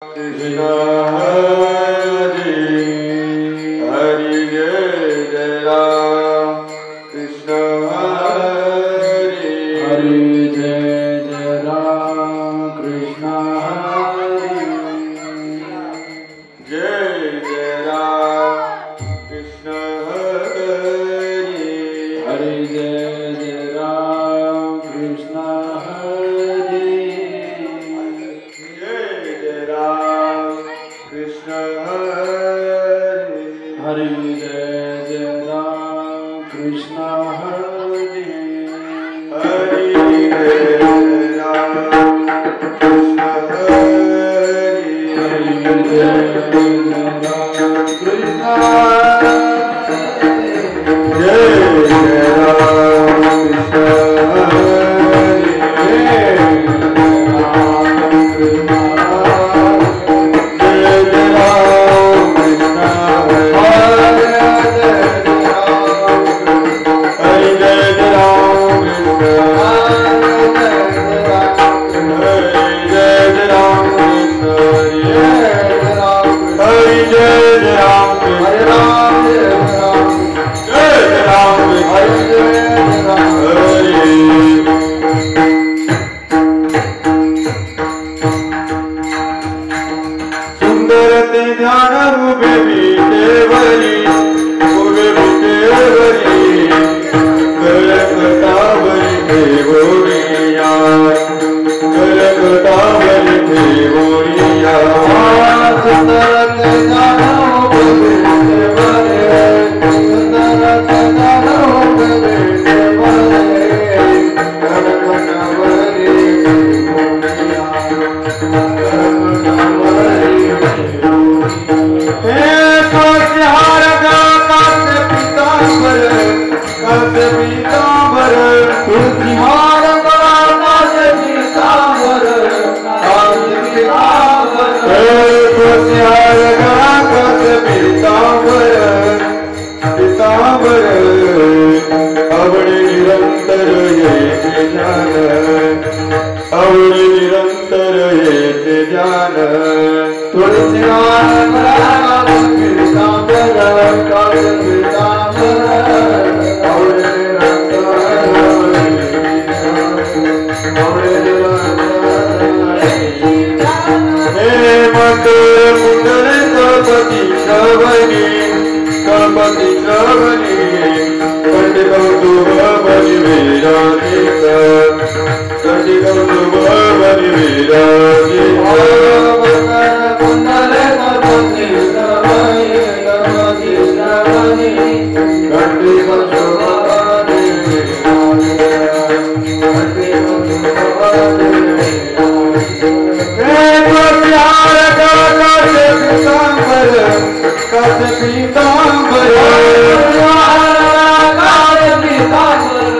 Krishna Hari Hari Jai Jai Ram Krishna Hari Hari Jai Jai Ram Krishna Hari Jai Jai Ram Krishna Hari Hari Jai Jai Ram Krishna Hari Krishna Hari Hari Jai Jai Ram Krishna Hari Hari Jai Ram Krishna Hari Hari Jai Ram Krishna Jai Jai Ram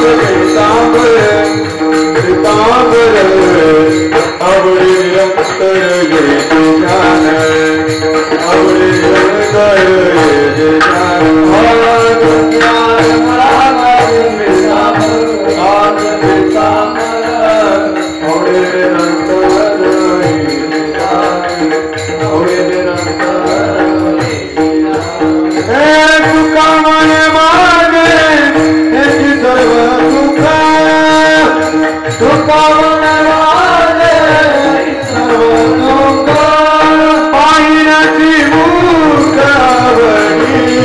Krishna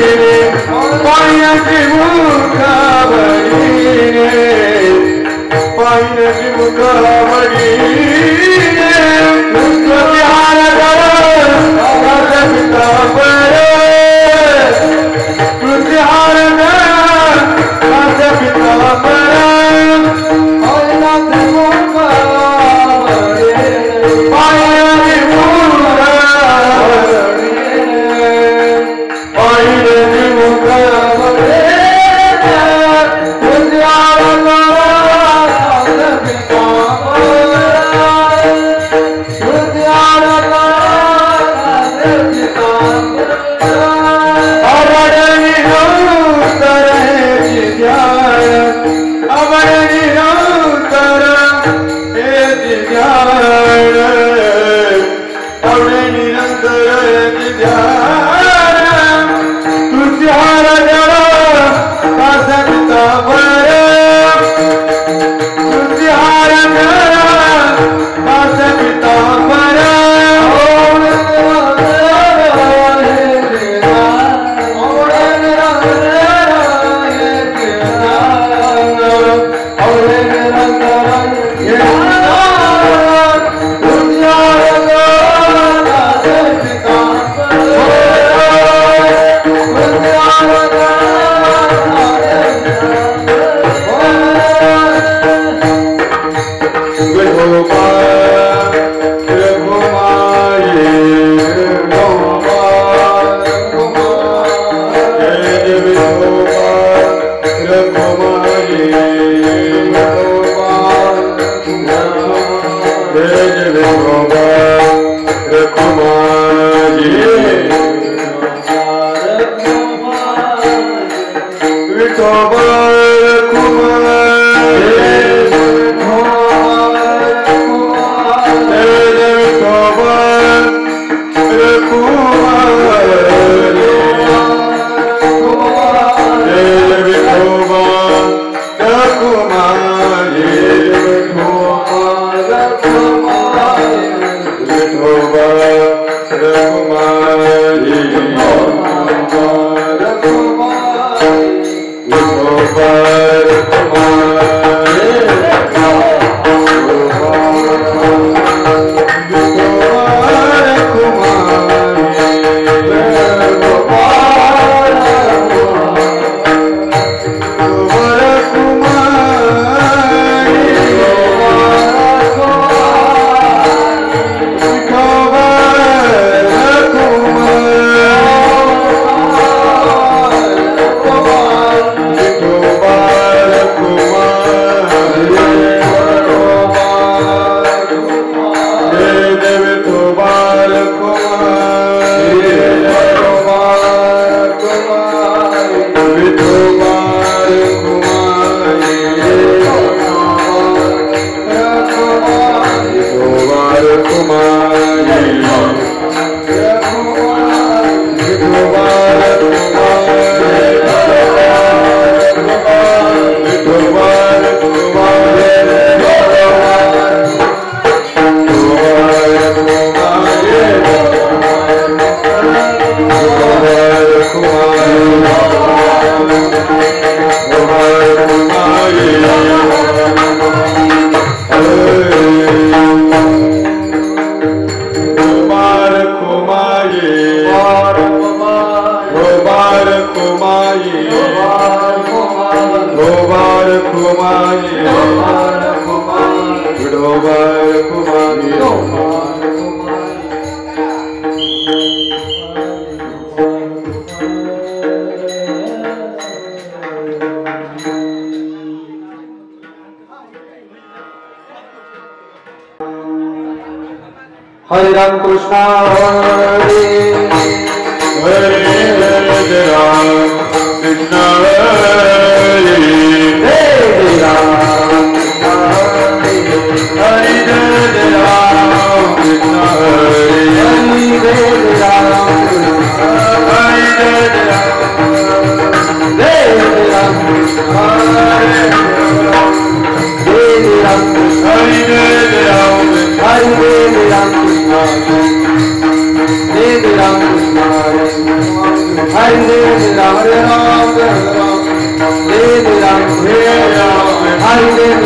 Hare Ram Krishna Hare Hare Ram Krishna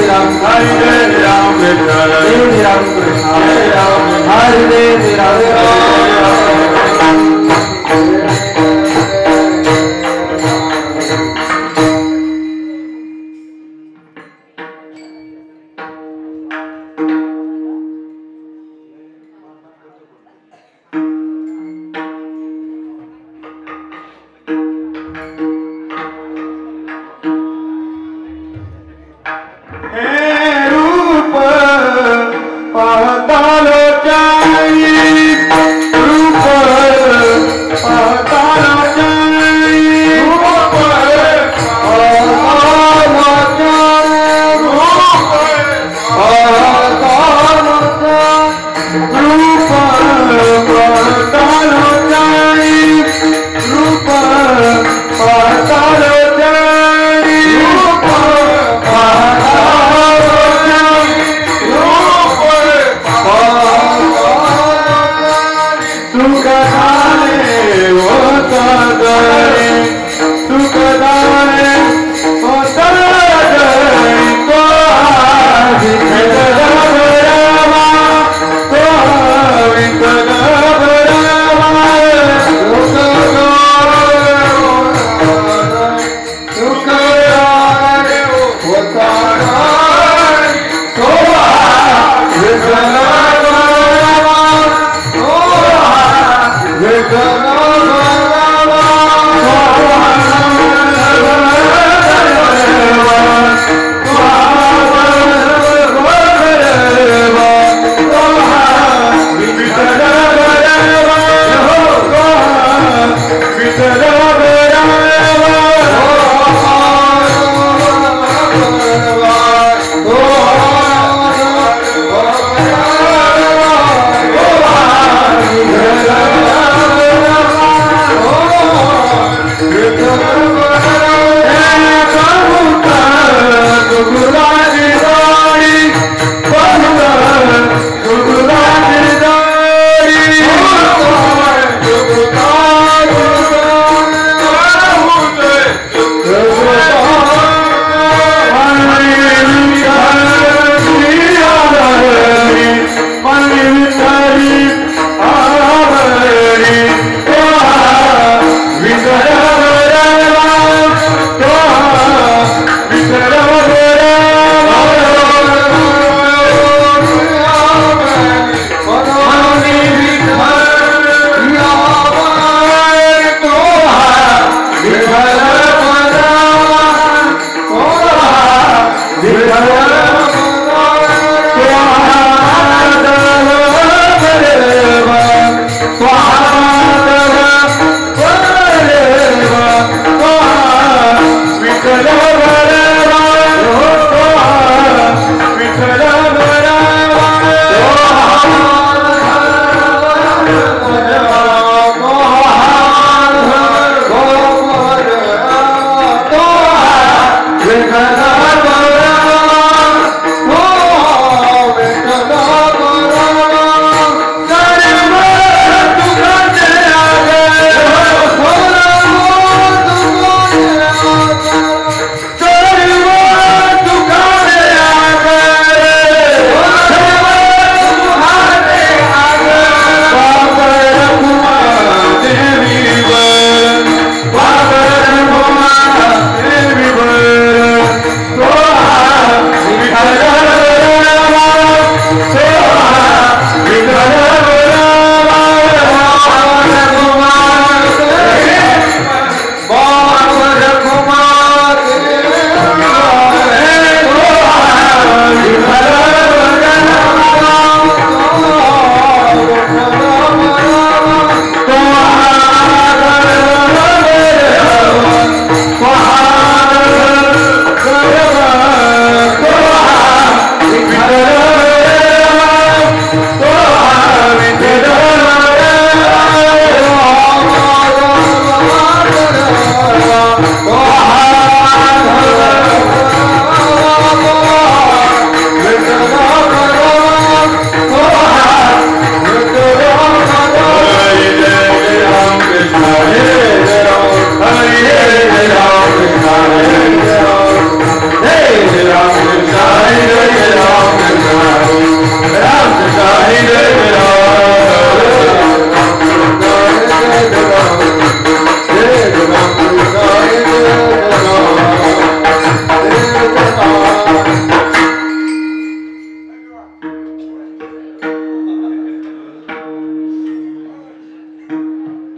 Hare Hare Ram Hare Ram Krishna Hare Hare Oh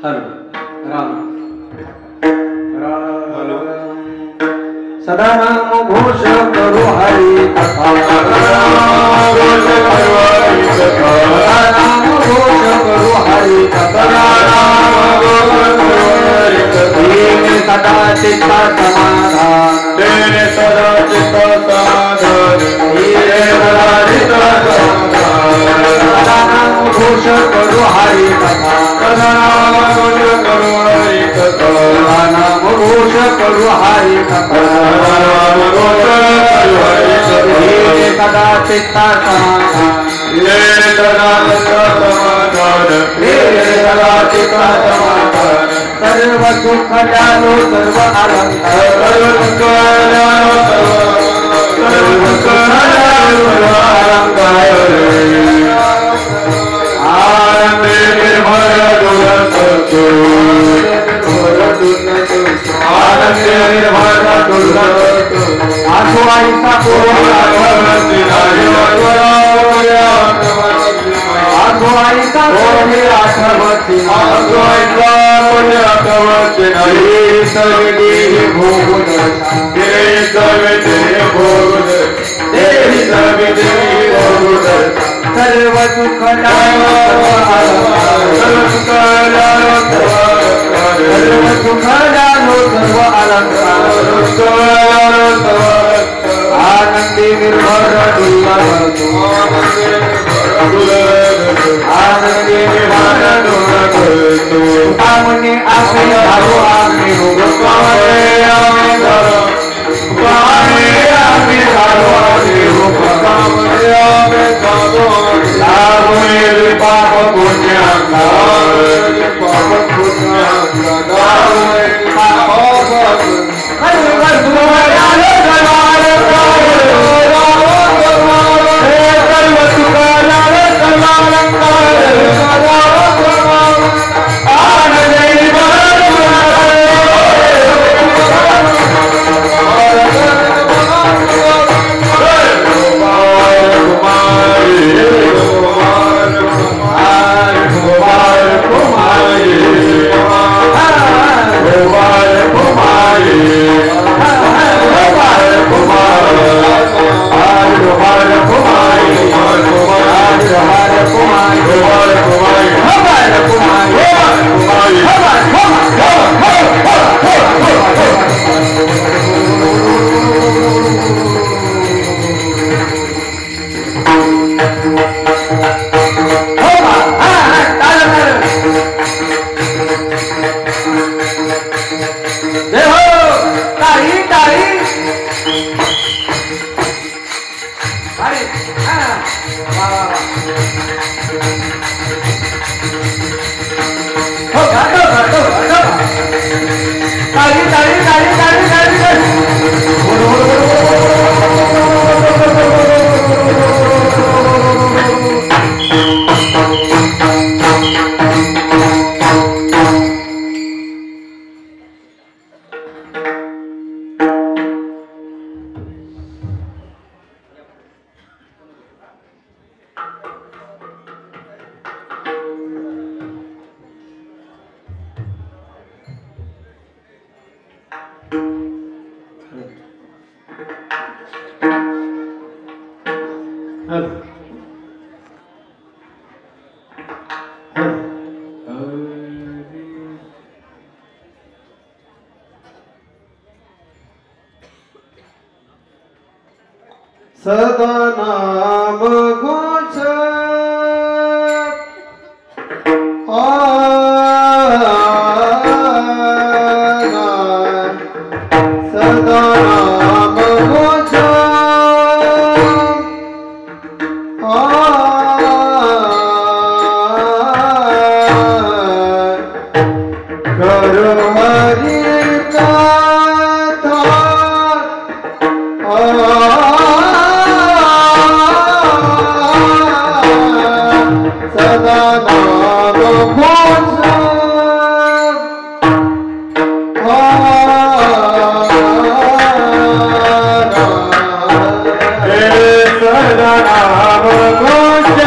hello Ram सदा नाम घोष करो हरि कथा घोष करो हरि कथा नाम घोष करो हरि कथा सदा चित्त समाधान तेरे सदा चित्त समाधान तेरे सदा चित्त समाधान सदा नाम घोष करो हरि कथा सदा नाम घोष करो हरि कथा नाम घोष करो हरि कथा सदा चित्त समाधान सदा चित्त समाधान सर्व सुख जानो सर्व अलंकार सर्व सुख जानो सर्व अलंकार आनंद निर्भर दुलत आनंद निर्भर दुलत आसो आईसा पूर्ण आसो आईसा पूर्ण आठवती आसो आईसा पूर्ण आठवती सविधि भोग तेरे सविधि भोग तेरी सविधि भोग सर्व सुख जानो सर्व सुख जानो सर्व सुख जानो सर्व अलंकार आनंदी निर्भर दुर्लभ आनंदी निर्भर दुर्लभ कामने आसे भालो आमे रोग कामने आमे भालो आमे भालो कामने आमे भालो लाभ मेरे पाप पुण्य पाप पुण्य लाभ मेरे पाप सदा नाम घोष सदा नाम घोष करो हरि कथा सदा नाम घोष सदा नाम घोष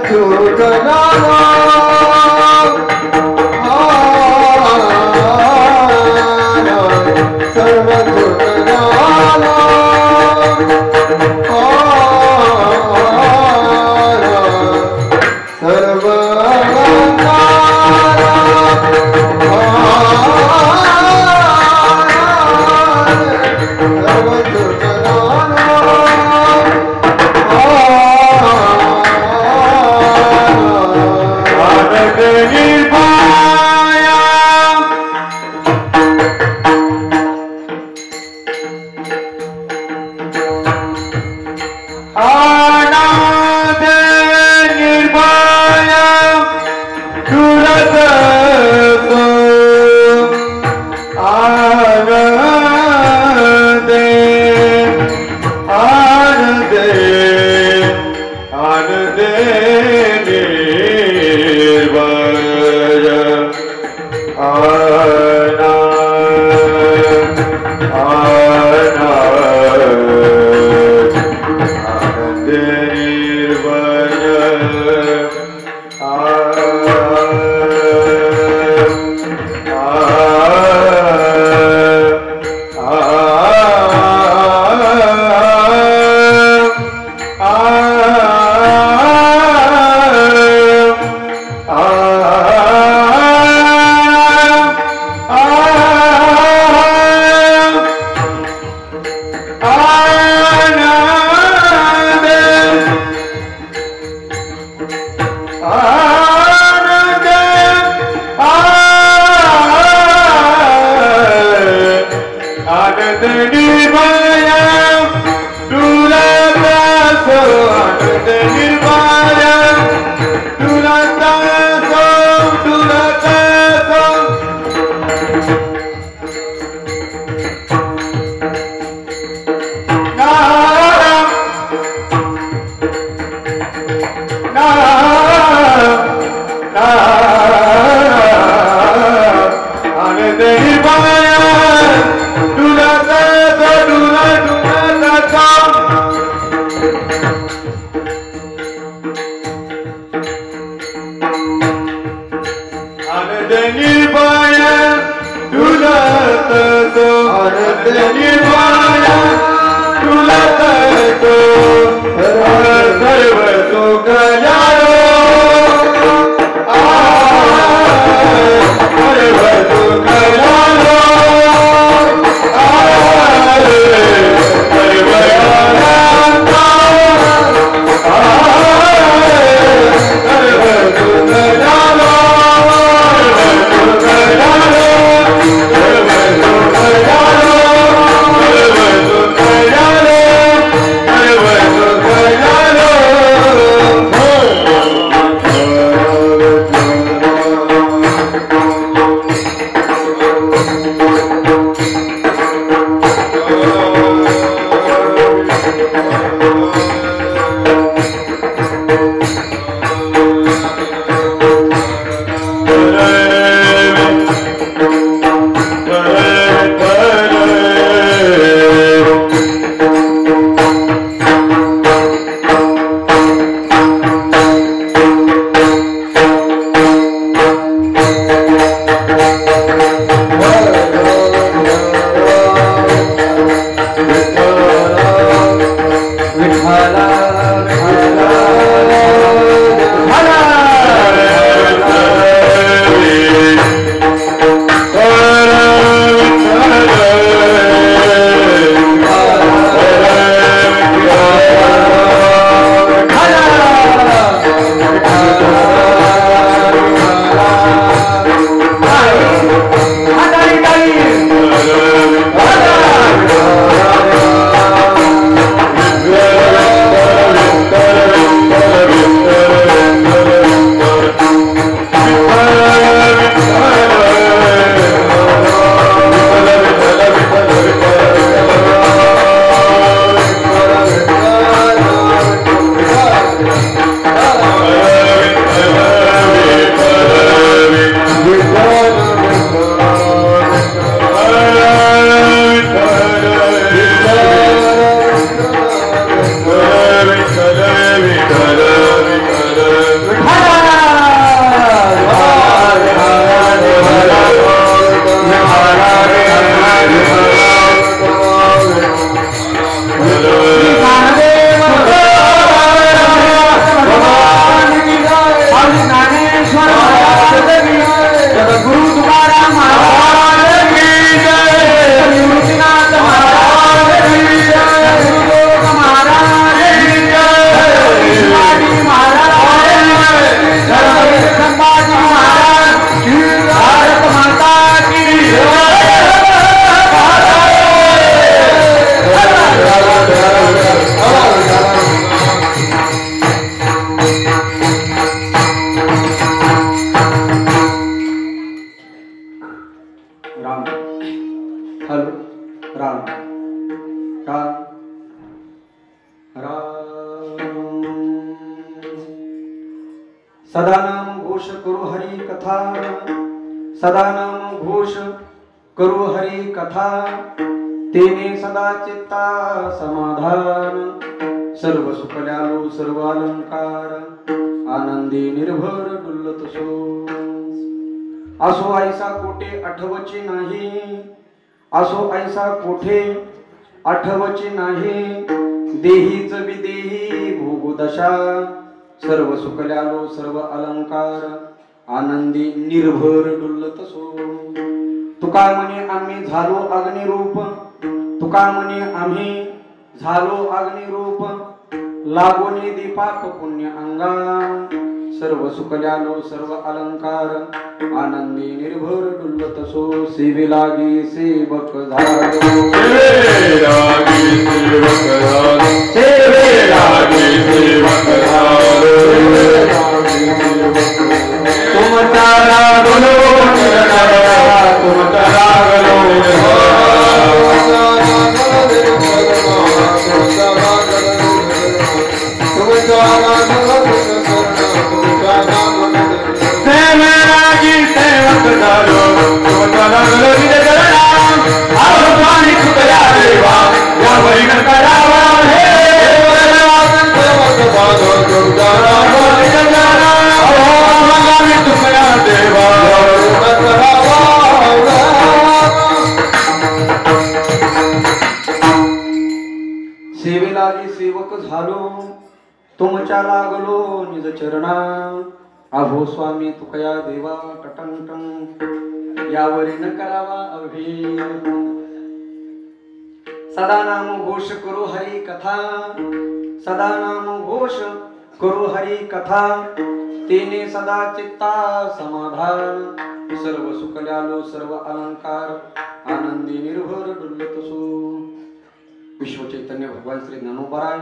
Oh सदा नाम घोष करू हरी कथा, सदा नाम घोष करू हरी कथा, तेने सदा चित्ता समाधान, सर्व सुखल्यालो सर्व अलंकार, आनंदी निर्भर डुल्लत सो. असो ऐसा कोठे आठवची नाही, असो ऐसा कोठे आठवची नाही, देहीच विदेही भोगदशा, सर्व सुखल्यालो सर्व अलंकार, आनंदी निर्भर डुल्लत सो. तुका म्हणे आम्ही झालो अग्निरूप, तुका म्हणे आम्ही झालो अग्निरूप, लागोनी दीपाप पुण्य अंगा, सर्व सुखल्यालो सर्व अलंकार, आनंदी निर्भर डुल्लत सो. सेवे लागी सेवक झालो, सेवे लागी सेवक झालो, सेवे लागी सेवक झालो, तुमचा लागलो तुमचा लागलो सेवेलागी सेवक झालो, तुमच्या लागलो निज चरणा, अहो स्वामी तुकया देवा टटंटं, यावरी न करावा अभि. सदा नाम घोष करू हरी कथा, सदा नाम घोष करू हरी कथा, तेने सदा चित्ता समाधान, सर्व सुखल्यालो सर्व अलंकार, आनंदी निर्भर डुल्लत सो. विश्व चैतन्य भगवान श्री ज्ञानोबराय,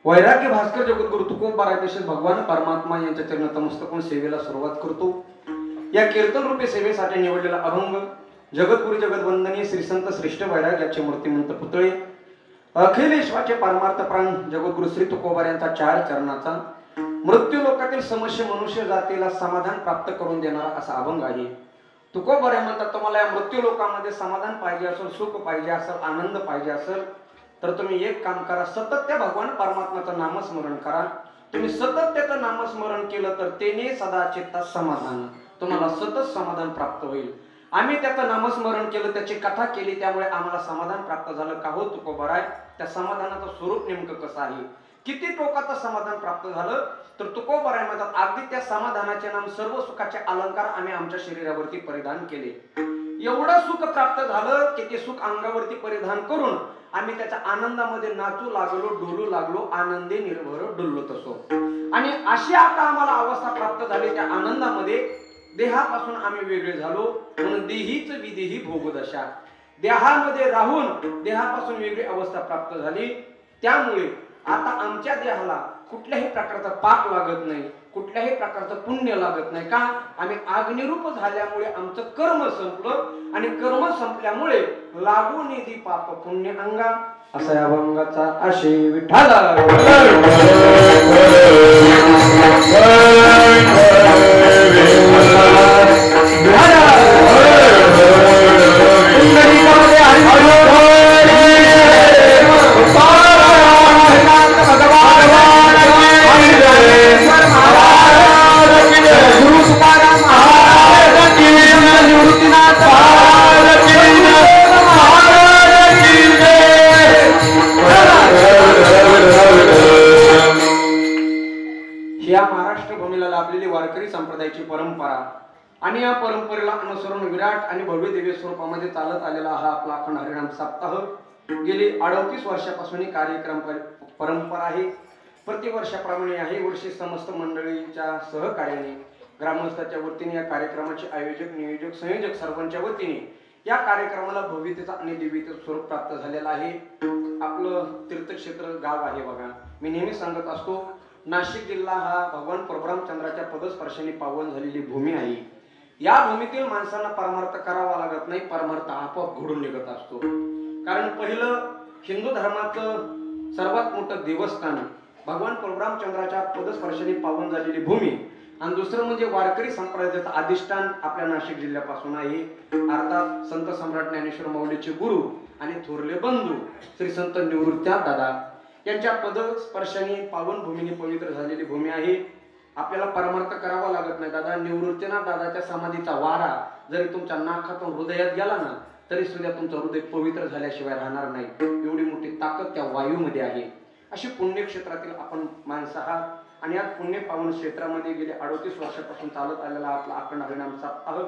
वैराग्य भास्कर जगद्गुरु तुकोबराय तसेच भगवान परमात्मा यांच्या चरण नतमस्तक सेवेला सुरुवात करतो. या कीर्तन रूपी सेवेसाठी निवडलेला अभंग जगद्गुरु जगदवंदनीय श्री संत श्रेष्ठ वैराग्याचे मूर्तिमंत पुतळे, अखिल विश्वाचे परमार्थ प्राण जगद्गुरु श्री तुकोबार यांचा 4 चरणाचा मृत्यू लोकातील समस्या मनुष्य जातीला समाधान प्राप्त करून देणारा असा अभंग आहे. तुकोबार म्हणतात तुम्हाला या मृत्यू लोकांमध्ये समाधान पाहिजे असेल, सुख पाहिजे असेल, आनंद पाहिजे असेल तर तुम्ही एक काम करा, सतत त्या भगवान परमात्म्याचं नामस्मरण करा. तुम्ही सतत त्याचं नामस्मरण केलं तर तेने सदा चित्ता समाधान, तुम्हाला सतत समाधान प्राप्त होईल. आम्ही त्याचं नामस्मरण केलं, त्याची कथा केली, त्यामुळे आम्हाला समाधान प्राप्त झालं. का हो तुकोबाराय, त्या समाधानाचं स्वरूप नेमकं कसं आहे, किती टोकाचं समाधान प्राप्त झालं तर तुकोबाराय म्हणतात अगदी त्या समाधानाचे नाम सर्व सुखाचे अलंकार आम्ही आमच्या शरीरावरती परिधान केले. एवढं सुख प्राप्त झालं की ते सुख अंगावरती परिधान करून आम्ही त्याच्या आनंदामध्ये नाचू लागलो, डोलू लागलो, आनंदी निर्भर डुल्लत असो. आणि अशी आता आम्हाला अवस्था प्राप्त झाली, त्या आनंदामध्ये देहापासून आम्ही वेगळे झालो, म्हणून देहीच विदेही भोगदशा, देहामध्ये राहून देहापासून वेगळी अवस्था प्राप्त झाली. त्यामुळे आता आमच्या देहाला कुठल्याही प्रकारचं पाप लागत नाही, कुठल्याही प्रकारचं पुण्य लागत नाही. का? आम्ही अग्निरूप झाल्यामुळे आमचं कर्म संपलं, आणि कर्म संपल्यामुळे लागू निधी पाप पुण्य अंगा, असा या अभंगाचा आशय विठ्ठला. संप्रदायाची परंपरा, आणि या परंपरेला अनुसरून विराट आणि भव्य दिव्य स्वरूपामध्ये चालत आलेला हा आपला अखंड हरिनाम सप्ताह गेली 38 वर्षापासून ही कार्यक्रम परंपरा आहे. प्रतिवर्षाप्रमाणे याही वर्षी समस्त मंडळींच्या सहकार्याने ग्रामस्थांच्या वतीने या कार्यक्रमाचे आयोजक, नियोजक, संयोजक सर्वांच्या वतीने या कार्यक्रमाला भव्यतेचा आणि दिव्यतेचं स्वरूप प्राप्त झालेला आहे. आपलं तीर्थक्षेत्र गाव आहे बघा, मी नेहमी सांगत असतो नाशिक जिल्हा हा भगवान परब्रह्मचंद्राच्या पदस्पर्शाने पावन झालेली भूमी आहे. या भूमीतील माणसांना परमार्थ करावा लागत नाही, परमार्थ आपोआप घडून निघत असतो. कारण पहिलं हिंदू धर्माचं सर्वात मोठं देवस्थान भगवान परब्रह्मचंद्राच्या पदस्पर्शाने पावन झालेली भूमी, आणि दुसरं म्हणजे वारकरी संप्रदायाचं अधिष्ठान आपल्या नाशिक जिल्ह्यापासून आहे. अर्थात संत सम्राट ज्ञानेश्वर माऊलीचे गुरु आणि थोरले बंधू श्री संत निवृत्तीनाथ दादा यांच्या पदस्पर्शाने पावन भूमीने पवित्र झालेली भूमी आहे. आपल्याला परमार्थ करावा लागत नाही. दादा निवृत्तीनाथ दादाच्या समाधीचा वारा जरी तुमच्या नाकातून हृदयात गेला ना तरी सुद्धा तुमचं हृदय पवित्र झाल्याशिवाय राहणार नाही. एवढी मोठी ताकद त्या वायूमध्ये आहे. अशी पुण्यक्षेत्रातील आपण माणसं आहात आणि या पुण्य पावन क्षेत्रामध्ये गेले 38 वर्षापासून चालत आलेला आपला अखंड हरिनाम सप्ताह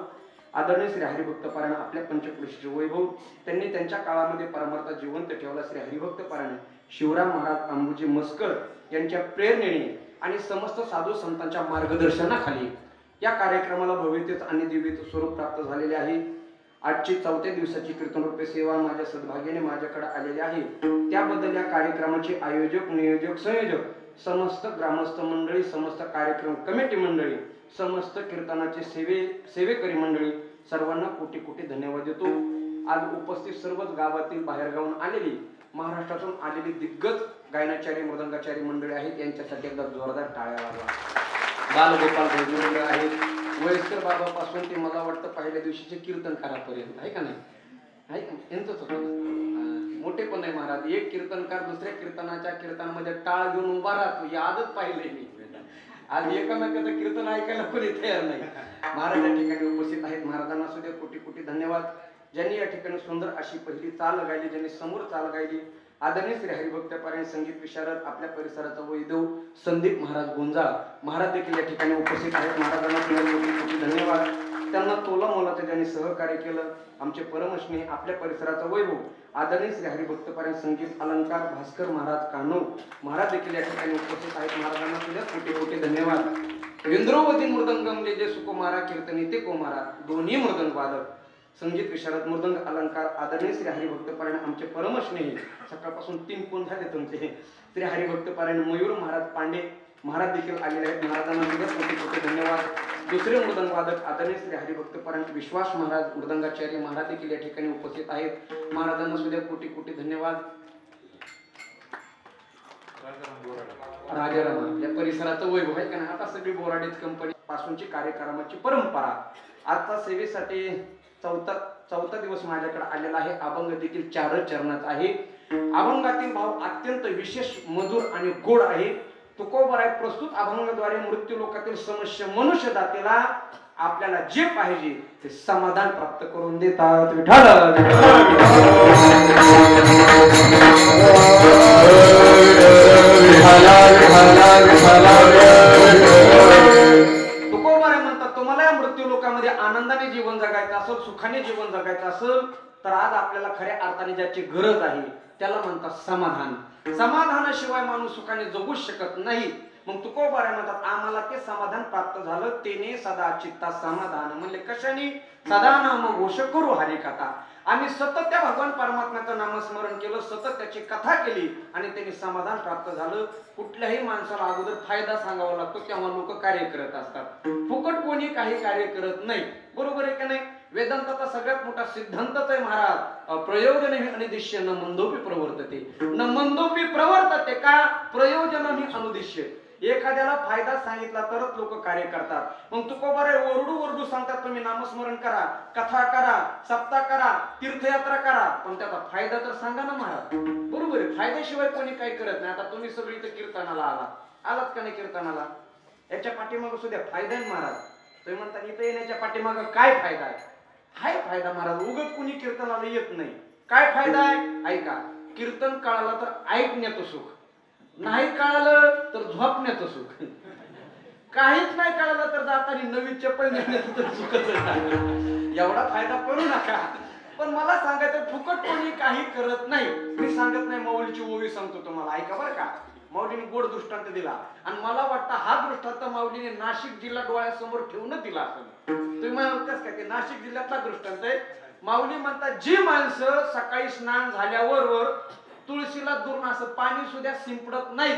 आदरणीय श्री हरिभक्त पारायण आपल्या पंचक्रोशीचे वैभव त्यांनी त्यांच्या काळामध्ये परमार्थ जिवंत ठेवला. श्री हरिभक्त पारायण शिवराम महाराज अंबुजी मस्कर यांच्या प्रेरणेने आणि समस्त साधू संतांच्या मार्गदर्शनाखाली या कार्यक्रमाला भव्यतेचं आणि दिव्यतेचं स्वरूप प्राप्त झालेले आहे. आजची 4थ्या दिवसाची कीर्तनरूपी सेवा माझ्या सद्भाग्याने माझ्याकडे आलेली आहे. त्याबद्दल या कार्यक्रमाचे आयोजक नियोजक संयोजक समस्त ग्रामस्थ मंडळी समस्त कार्यक्रम कमिटी मंडळी समस्त कीर्तनाचे सेवेकरी मंडळी सर्वांना कोटी कोटी धन्यवाद देतो. आज उपस्थित सर्वच गावातील बाहेरगावून आलेली महाराष्ट्रातून आलेली दिग्गज गायनाचारी मृदंगाचारी मंडळी आहेत. यांच्यासाठी एकदा जोरदार टाळ्या वाजवा. बालगोपाल मंडळ आहेत. वयस्कर बाबापासून ते मला वाटतं पहिल्या दिवशीचे कीर्तनकारापर्यंत आहे का नाही आहे का यांचंच होतं. मोठे पण आहे महाराज. एक कीर्तनकार दुसऱ्या कीर्तनामध्ये टाळ घेऊन उभा राहतो. ही आदत पाहिली मी. आज एकामेकाचं कीर्तन ऐकायला कोणी तयार नाही. महाराज या ठिकाणी उपस्थित आहेत. महाराजांना सुद्धा कोटी कोटी धन्यवाद. ज्यांनी या ठिकाणी सुंदर अशी पहिली चाल गायली ज्यांनी समोर चाल गायली आदरणीय श्री हरिभक्त पारायण संगीत विशारद आपल्या परिसराचा वैभव संदीप महाराज गुंजा महाराज देखील या ठिकाणी उपस्थित आहेत. महाराजांना कोटी कोटी धन्यवाद. त्यांना तोला मोलाचं ज्यांनी सहकार्य केलं आमचे परमश्री आपल्या परिसराचा वैभव आदरणीय श्री हरिभक्त पारायण संगीत अलंकार भास्कर महाराज कानव महाराज देखील या ठिकाणी उपस्थित आहेत. महाराजांना सुद्धा कोटी कोटी धन्यवाद. इंद्रोवती मृदंगम ले जे सुकुमारा कीर्तनी ते कुमारा दोन्ही मृदंग वादक संगीत विशारद मृदंग अलंकार आदरणीय श्री हरिभक्त पारायण आमचे परमश्री सकाळपासून 3 फोन झाले तुमचे श्री हरिभक्त पारायण मयूर महाराज पांडे महाराज देखील आलेले आहेत. महाराजांना सुद्धा कोटी कोटी धन्यवाद. दुसरे मृदंग वादक आदरणीय श्री हरिभक्त पारायण विश्वास महाराज मृदंगाचार्य महाराज देखील या ठिकाणी उपस्थित आहेत. महाराजांना सुद्धा कोटी कोटी धन्यवाद. राजाराम या परिसराचं वैभव आहे का नाही. आता सगळी बोराडीच कंपनी पासूनची कार्यक्रमाची परंपरा आजचा सेवेसाठी चौथा दिवस माझ्याकडे आलेला आहे. अभंग देखील 4 चरणात आहे. अभंगातील भाव अत्यंत विशेष मधुर आणि गोड आहे. तुकोबराय प्रस्तुत अभंगाद्वारे मृत्यू लोकातील समस्या मनुष्य जातीला आपल्याला जे पाहिजे ते समाधान प्राप्त करून देतात. तुकोबराय म्हणतात तुम्हाला या मृत्यू लोकांमध्ये आनंदाने जीवन जगायचं असेल सुखाने जीवन जगायचं असेल तर आज आपल्याला खऱ्या अर्थाने ज्याची गरज आहे त्याला म्हणतात समाधान. समाधानाशिवाय माणूस सुखाने जगूच शकत नाही. मग तुकोबराय म्हणतात आम्हाला ते समाधान प्राप्त झालं तेने सदा चित्ता समाधान. म्हणले कशाने सदा नाम घोष करू हरी कथा. आम्ही सतत त्या भगवान परमात्म्याचं नामस्मरण केलं सतत त्याची कथा केली आणि त्यांनी समाधान प्राप्त झालं. कुठल्याही माणसाला अगोदर फायदा सांगावा लागतो तेव्हा लोक कार्य करत असतात. फुकट कोणी काही कार्य करत नाही. बरोबर आहे का नाही. वेदांताचा सगळ्यात मोठा सिद्धांतच आहे महाराज प्रयोजन ही अनिदिश्य न मंदोपी प्रवर्तते. न मंदोपी प्रवर्तते का प्रयोजन ही अनुदिश्य. एखाद्याला फायदा सांगितला तरच लोक कार्य करतात. मग तुकोबराय ओरडू सांगतात तुम्ही नामस्मरण करा कथा करा सप्ताह करा तीर्थयात्रा करा पण त्याचा फायदा तर सांगा ना महाराज. बरोबर आहे. फायद्याशिवाय कोणी काही करत नाही. आता तुम्ही सगळी इथं कीर्तनाला आलात का नाही. कीर्तनाला याच्या पाठीमागं सुद्धा फायदा आहे महाराज. तुम्ही म्हणता इथं येण्याच्या पाठीमागं काय फायदा आहे. हाय फायदा महाराज. उगत कुणी कीर्तनाला येत नाही. काय फायदा आहे ऐका. कीर्तन कळाला तर ऐकण्याचं सुख नाही कळालं तर झोपण्याचं सुख काहीच नाही कळालं तर जाताना नवी चप्पल घेण्याचं तर सुखच नाही. एवढा फायदा करू नका. पण मला सांगायचं फुकट कोणी काही करत नाही. मी सांगत नाही माऊलीची ओवी सांगतो तुम्हाला ऐका बरं का. माऊलीने गोड दृष्टांत दिला आणि मला वाटतं हा दृष्टांत माऊलीने नाशिक जिल्हा डोळ्यासमोर ठेवून दिला असेल. तुम्ही म्हणताच काय ते नाशिक जिल्ह्यातला दृष्टांत आहे. माऊली म्हणतात जी माणसं सकाळी स्नान झाल्यावर तुळशीला दुरून असं पाणी सुद्धा शिंपडत नाहीत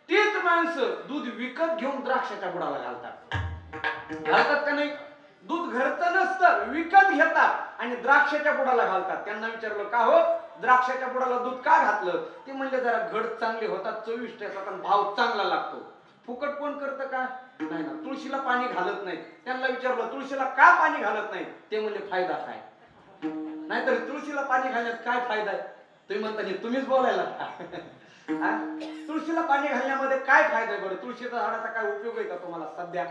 तीच माणसं दूध विकत घेऊन द्राक्षाच्या बुडाला घालतात का नाही. दूध घरचं नसतं विकत घेतात आणि द्राक्षाच्या बुडाला घालतात. त्यांना विचारलं का हो द्राक्षाच्या बुडाला दूध का घातलं. ते म्हणले जरा घड चांगले होतात चविष्ट येतात आणि भाव चांगला लागतो. फुकट कोण करतं का? नाही ना. तुळशीला पाणी घालत नाही. त्यांना विचारलं तुळशीला का पाणी घालत नाही? ते म्हणले फायदा काय? नाहीतर तुळशीला पाणी घालण्यात काय फायदा आहे? तुम्ही म्हणता तुम्हीच बोलायला तुळशीला पाणी घालण्यामध्ये काय फायदा आहे बरं? तुळशीच्या झाडाचा काय उपयोग आहे का तुम्हाला सध्या?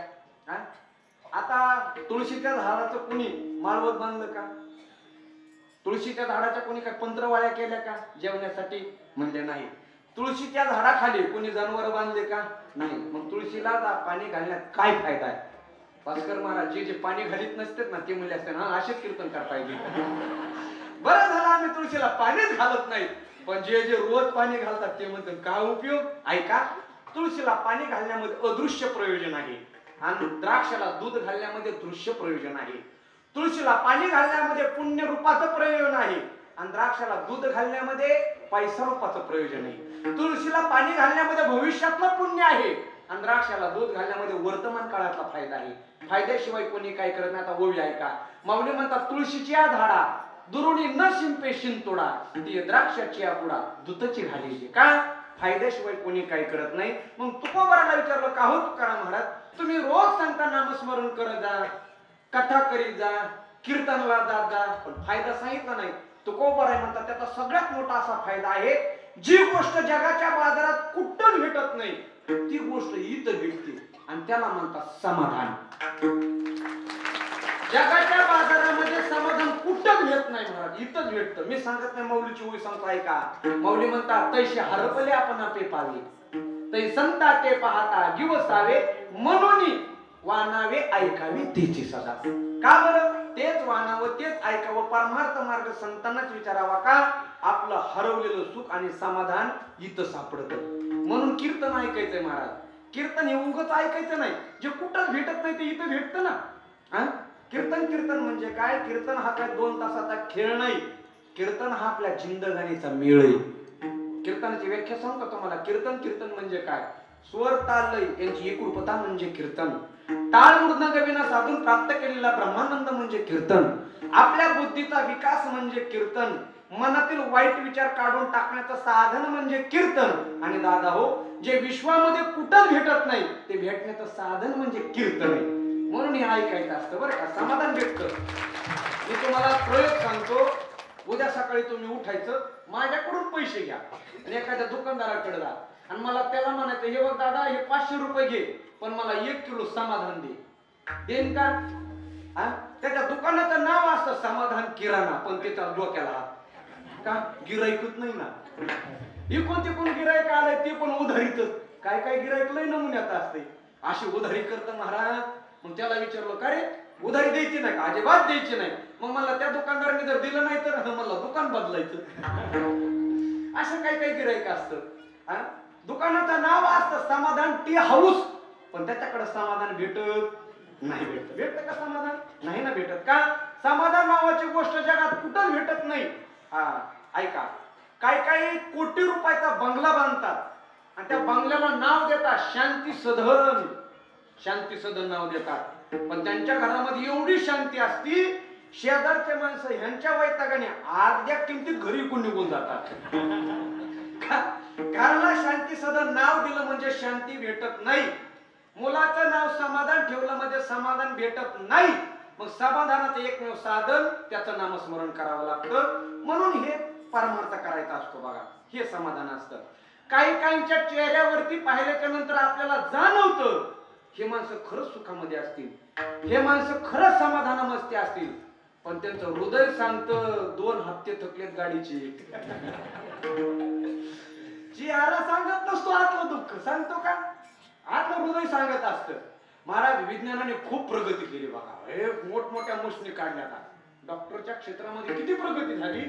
आता तुळशीच्या झाडाचं कुणी माळवत बांधलं का? तुळशीच्या झाडाच्या कोणी काय पंत्रवाळ्या केल्या का जेवण्यासाठी? म्हणजे नाही. तुळशीच्या झाडाखाली कोणी जनावर बांधले का? नाही. मग तुळशीला पाणी घालण्यात काय फायदा आहे? भास्कर महाराज जे पाणी घालीत नसतात ना ते म्हणले असते ना असेच कीर्तन करता येईल. बरं झालं आम्ही तुळशीला पाणीच घालत नाही, पण जे रोज पाणी घालतात ते म्हणतात काय उपयोग? ऐका, तुळशीला पाणी घालण्यामध्ये अदृश्य प्रयोजन आहे आणि द्राक्षाला दूध घालण्यामध्ये दृश्य प्रयोजन आहे. तुळशीला पाणी घालण्यामध्ये पुण्य रूपाचं प्रयोजन आहे आणि द्राक्षाला दूध घालण्यामध्ये पैसा रूपाचं प्रयोजन आहे. तुळशीला पाणी घालण्यामध्ये भविष्यातलं पुण्य आहे आणि द्राक्षाला दूध घालण्यामध्ये वर्तमान काळातला फायदा आहे. फायद्याशिवाय कोणी काय करत नाही. आता ओवी ऐका, माऊली म्हणतात तुळशीची या झाडा दुरुणी न शिंपे शिंतोडा ती द्राक्षाची या बुडा दुतची घालीची. का? फायद्याशिवाय कोणी काय करत नाही. मग तुकोबाराला विचारलं का हो तुकाराम महाराज, तुम्ही रोज सांगता नामस्मरण करत जा, कथा करीत जा, कीर्तनला जात जा, पण फायदा सांगितला नाही. तुकोबाराय म्हणतात त्याचा सगळ्यात मोठा असा फायदा आहे, जी गोष्ट जगाच्या बाजारात कुठं भेटत नाही ती गोष्ट इथं भेटते आणि त्याला म्हणतात समाधान. जगाच्या बाजारामध्ये समाधान कुठंच भेटत नाही महाराज, इथंच भेटतं. मी सांगत नाही, माऊलीची ओळी सांगतो ऐका. माऊली म्हणतात तैसे हरपले आपण आपे पावे, तै संता ते पाहता दिवसावे म्हणून वानावे ऐकावे तेची सदा. का बरं? तेच वानावं तेच ऐकावं, परमार्थ मार्ग संतांनाच विचारावा. का? आपलं हरवलेलं सुख आणि समाधान इथं सापडतं. म्हणून कीर्तन ऐकायचंय महाराज. कीर्तन हे उगच ऐकायचं नाही, जे कुठंच भेटत नाही ते इथं भेटतं ना. कीर्तन म्हणजे काय? कीर्तन हा काय 2 तासाचा खेळ नाही. कीर्तन हा आपल्या जिंदगानीचा मेळ आहे. कीर्तनाची व्याख्या सांगतो तुम्हाला. कीर्तन म्हणजे काय? स्वर ताल लय यांची एकरूपता म्हणजे कीर्तन. टाळ मृदंग विना साधून प्राप्त केलेला ब्रह्मानंद म्हणजे कीर्तन. आपल्या बुद्धीचा विकास म्हणजे कीर्तन. मनातील वाईट विचार काढून टाकण्याचं साधन म्हणजे कीर्तन. आणि दादा हो, जे विश्वामध्ये कुठंच भेटत नाही ते भेटण्याचं साधन म्हणजे कीर्तन आहे. म्हणून हे ऐकायचं असतं बरं का, समाधान भेटतं. मी तुम्हाला प्रयोग सांगतो. उद्या सकाळी तुम्ही उठायचं, माझ्याकडून पैसे घ्या आणि एखाद्या दुकानदाराकडे जा आणि मला त्याला म्हणायचं हे बघ दादा हे 500 रुपये घे, पण मला 1 किलो समाधान दे. देईन का? त्याच्या दुकानाचं नाव असतं समाधान किराणा, पण त्याच्या डोक्याला हात का? गिराईकच नाही ना. इकून तिकून गिराईक आलंय ते पण उधारीतच. काय गिराईक लय नमुन्यात असते, अशी उधारी करतं महाराज. मग त्याला विचारलं का रे उधारी द्यायची नाही का? अजिबात द्यायची नाही. मग मला त्या दुकानदाराने जर दिलं नाही तर मला दुकान बदलायचं. असं काही गिराईक असतं. दुकानाचं नाव असतं समाधान टी हाऊस, पण त्याच्याकडे समाधान भेटत नाही. भेटत का समाधान? नाही ना भेटत. का? समाधान नावाची गोष्ट जगात कुठंच भेटत नाही. ऐका, काही कोटी रुपयाचा बंगला बांधतात आणि त्या बंगल्याला नाव देतात शांती सदन. शांती सदन नाव देतात, पण त्यांच्या घरामध्ये एवढी शांती असती, शेजारचे माणसं ह्यांच्या वैतागाने अर्ध्या किमतीत घरी विकून निघून जातात. घराला शांती सदन नाव दिलं म्हणजे शांती भेटत नाही. मुलाचं नाव समाधान ठेवलं म्हणजे समाधान भेटत नाही. मग समाधानाचं एकमेव साधन त्याचं नामस्मरण करावं लागतं. म्हणून हे परमार्थ करायचा असतो बघा, हे समाधान असतं. काहींच्या चेहऱ्यावरती पाहिल्याच्या नंतर आपल्याला जाणवतं हे माणसं खरंच सुखामध्ये असतील, हे माणसं खरंच समाधानामध्ये असतील, पण त्यांचं हृदय सांगतं 2 हप्ते थकलेत गाडीचे. चेहरा सांगत नसतो, आतलं दुःख सांगतो का? आतलं हृदय सांगत असतं. महाराज विज्ञानाने खूप प्रगती केली बघा. हे मोठमोठ्या मशनी काढण्यात, डॉक्टरच्या क्षेत्रामध्ये किती प्रगती झाली.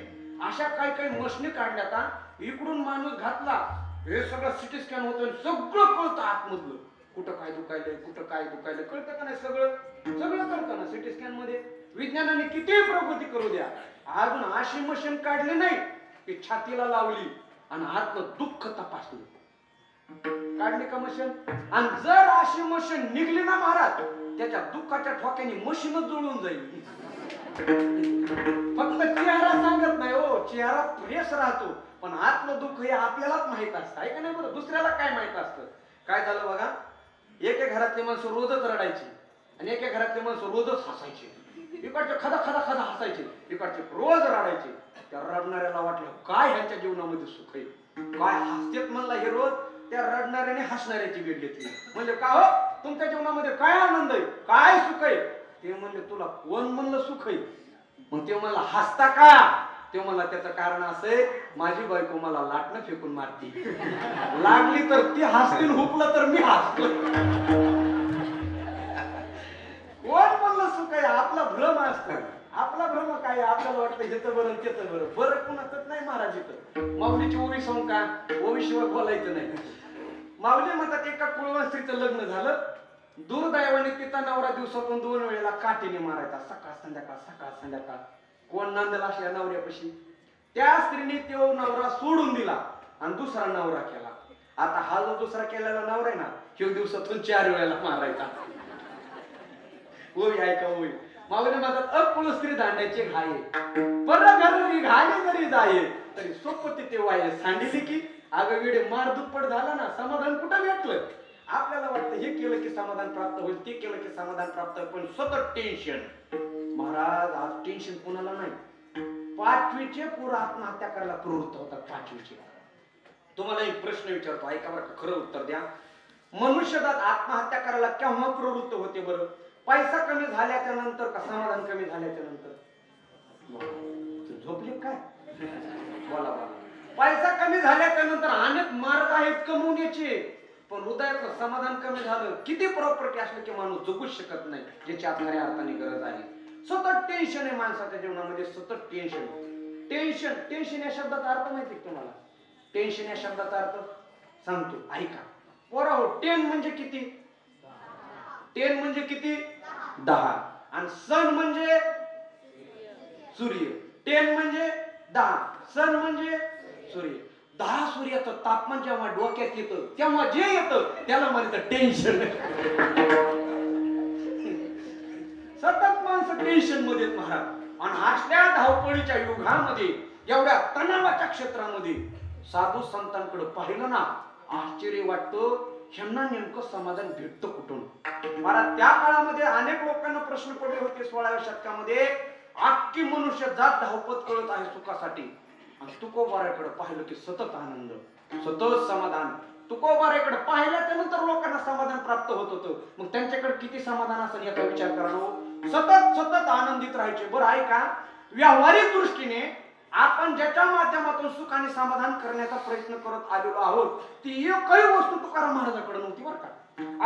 अशा काही मशनी काढण्यात, इकडून माणूस घातला हे सगळं सिटी स्कॅन होतं, सगळं कळतं आतमधलं. कुठं काय दुखायलंय, कुठं काय दुखायलंय कळतं का नाही? सगळं कळतं ना सिटी स्कॅन मध्ये. विज्ञानाने किती प्रगती करू द्या, अजून अशी मशीन काढली नाही की छातीला लावली आणि आतलं दुःख तपासलं. काढली का मशीन? आणि जर अशी मशीन निघली ना महाराज, त्याच्या दुःखाच्या ठोक्याने मशीनच जुळून जाईल. फक्त चेहरा सांगत नाही हो, चेहरा फ्रेश राहतो, पण आतलं दुःख हे आपल्यालाच माहित असतं, आहे का नाही? बरं, दुसऱ्याला काय माहित असतं? काय झालं बघा, एका घरातले माणसं रोजच रडायची आणि एका घरातले माणसं रोजच हसायचे. इकडचे खदा खदा खदा हसायचे, इकडचे रोज रडायचे. त्या रडणाऱ्याला वाटलं काय ह्याच्या जीवनामध्ये सुख आहे, काय हसतेत म्हणला हे रोज. त्या रडणाऱ्याने हसणाऱ्याची भेट घेतली. म्हणजे का हो तुमच्या जीवनामध्ये काय आनंद आहे, काय सुख आहे? ते म्हणले तुला कोण म्हणलं सुख आहे? मग ते म्हणला हसता का? ते म्हणला त्याचं कारण असं आहे, माझी बायको मला लाटणं फेकून मारती, लागली तर ती हसतील, हुकलं तर मी हसतो. कोण म्हणलं सुख आहे? आपला भ्रम असतो. आपला भ्रम काय? आपल्याला वाटतं हेच बरं तेच बरं. बरं कुणाचंच नाही महाराज. इथं माऊलीची ओवी सांगू का? ओवीशिवाय बोलायचं नाही. माऊली म्हणतात एका कुळवान स्त्रीचं लग्न झालं. दुर्दैवाने तिचा नवरा दिवसातून 2 वेळेला काठीने मारायचा, सकाळ संध्याकाळ सकाळ संध्याकाळ. कोण नांदला असल्या नवऱ्यापाशी? त्या स्त्रीने तो नवरा सोडून दिला आणि दुसरा नवरा केला. आता हा जो दुसरा केलेला नवरा आहे ना, ह्यो दिवसातून 4 वेळेला मारायचा. ओवी ऐका ओवी. माऊली म्हणतात अकुळ स्त्री दांडायचे घाये, पर घरी घाले जरी जाये, तरी सोपती ते वाये सांडिली की. अगं वेडे मार दुप्पट झाला ना, समाधान कुठं भेटलं? आपल्याला वाटतं हे केलं की समाधान प्राप्त होईल, ते केलं की समाधान प्राप्त होईल, पण सतत टेन्शन. महाराज आज टेन्शन कोणाला नाही. 5वीचे पोरं आत्महत्या करायला प्रवृत्त होतात. 5वीचे. तुम्हाला एक प्रश्न विचारतो, ऐका बरं, खरं उत्तर द्या. मनुष्यजात आत्महत्या करायला केव्हा प्रवृत्त होते बरं? पैसा कमी झाल्याच्या नंतर का समाधान कमी झाल्याच्या नंतर? झोपले काय? बोला बोला. पैसा कमी झाल्याच्या नंतर अनेक मार्ग आहेत कमवण्याचे, पण हृदयाचं समाधान कमी झालं. किती प्रॉपर्टी असलं की माणूस जगूच शकत नाही, ज्याची आज खऱ्या अर्थाने गरज आहे. सतत टेन्शन आहे माणसाच्या जीवनामध्ये, सतत टेन्शन. टेन्शन टेन्शन या शब्दाचा अर्थ माहिती आहे तुम्हाला? टेन्शन या शब्दाचा अर्थ सांगतो, ऐका. पोराहो, 10 म्हणजे किती? 10 म्हणजे किती? 10. आणि सन म्हणजे सूर्य. 10 म्हणजे 10, सन म्हणजे सूर्य. 10 सूर्याचं तापमान जेव्हा डोक्यात येतं तेव्हा जे येतं त्याला म्हणतात टेन्शन. सतत माणसं टेन्शन मध्ये महाराज. आणि असल्या धावपळीच्या युगामध्ये, एवढ्या तणावाच्या क्षेत्रामध्ये साधू संतांकडे पाहिलं ना, आश्चर्य वाटतं. ह्यांना नेमकं समाधान भेटतं कुठून? मला त्या काळामध्ये अनेक लोकांना प्रश्न पडले होते. 16व्या शतकामध्ये अख्खी मनुष्य जात धावपत करत आहे सुखासाठी. आणि तुकोबाराकडे पाहिलं की सतत आनंद, सतत समाधान. तुकोबाराकडे पाहिल्याच्या नंतर लोकांना समाधान प्राप्त होत होतं. मग त्यांच्याकडे किती समाधान असेल याचा विचार करा. सतत सतत आनंदित राहायचे. बरं ऐका, व्यावहारिक दृष्टीने आपण ज्याच्या माध्यमातून सुख आणि समाधान करण्याचा प्रयत्न करत आलेलो आहोत, ती एकही वस्तू तुकाराम महाराजांकडे नव्हती बरं का.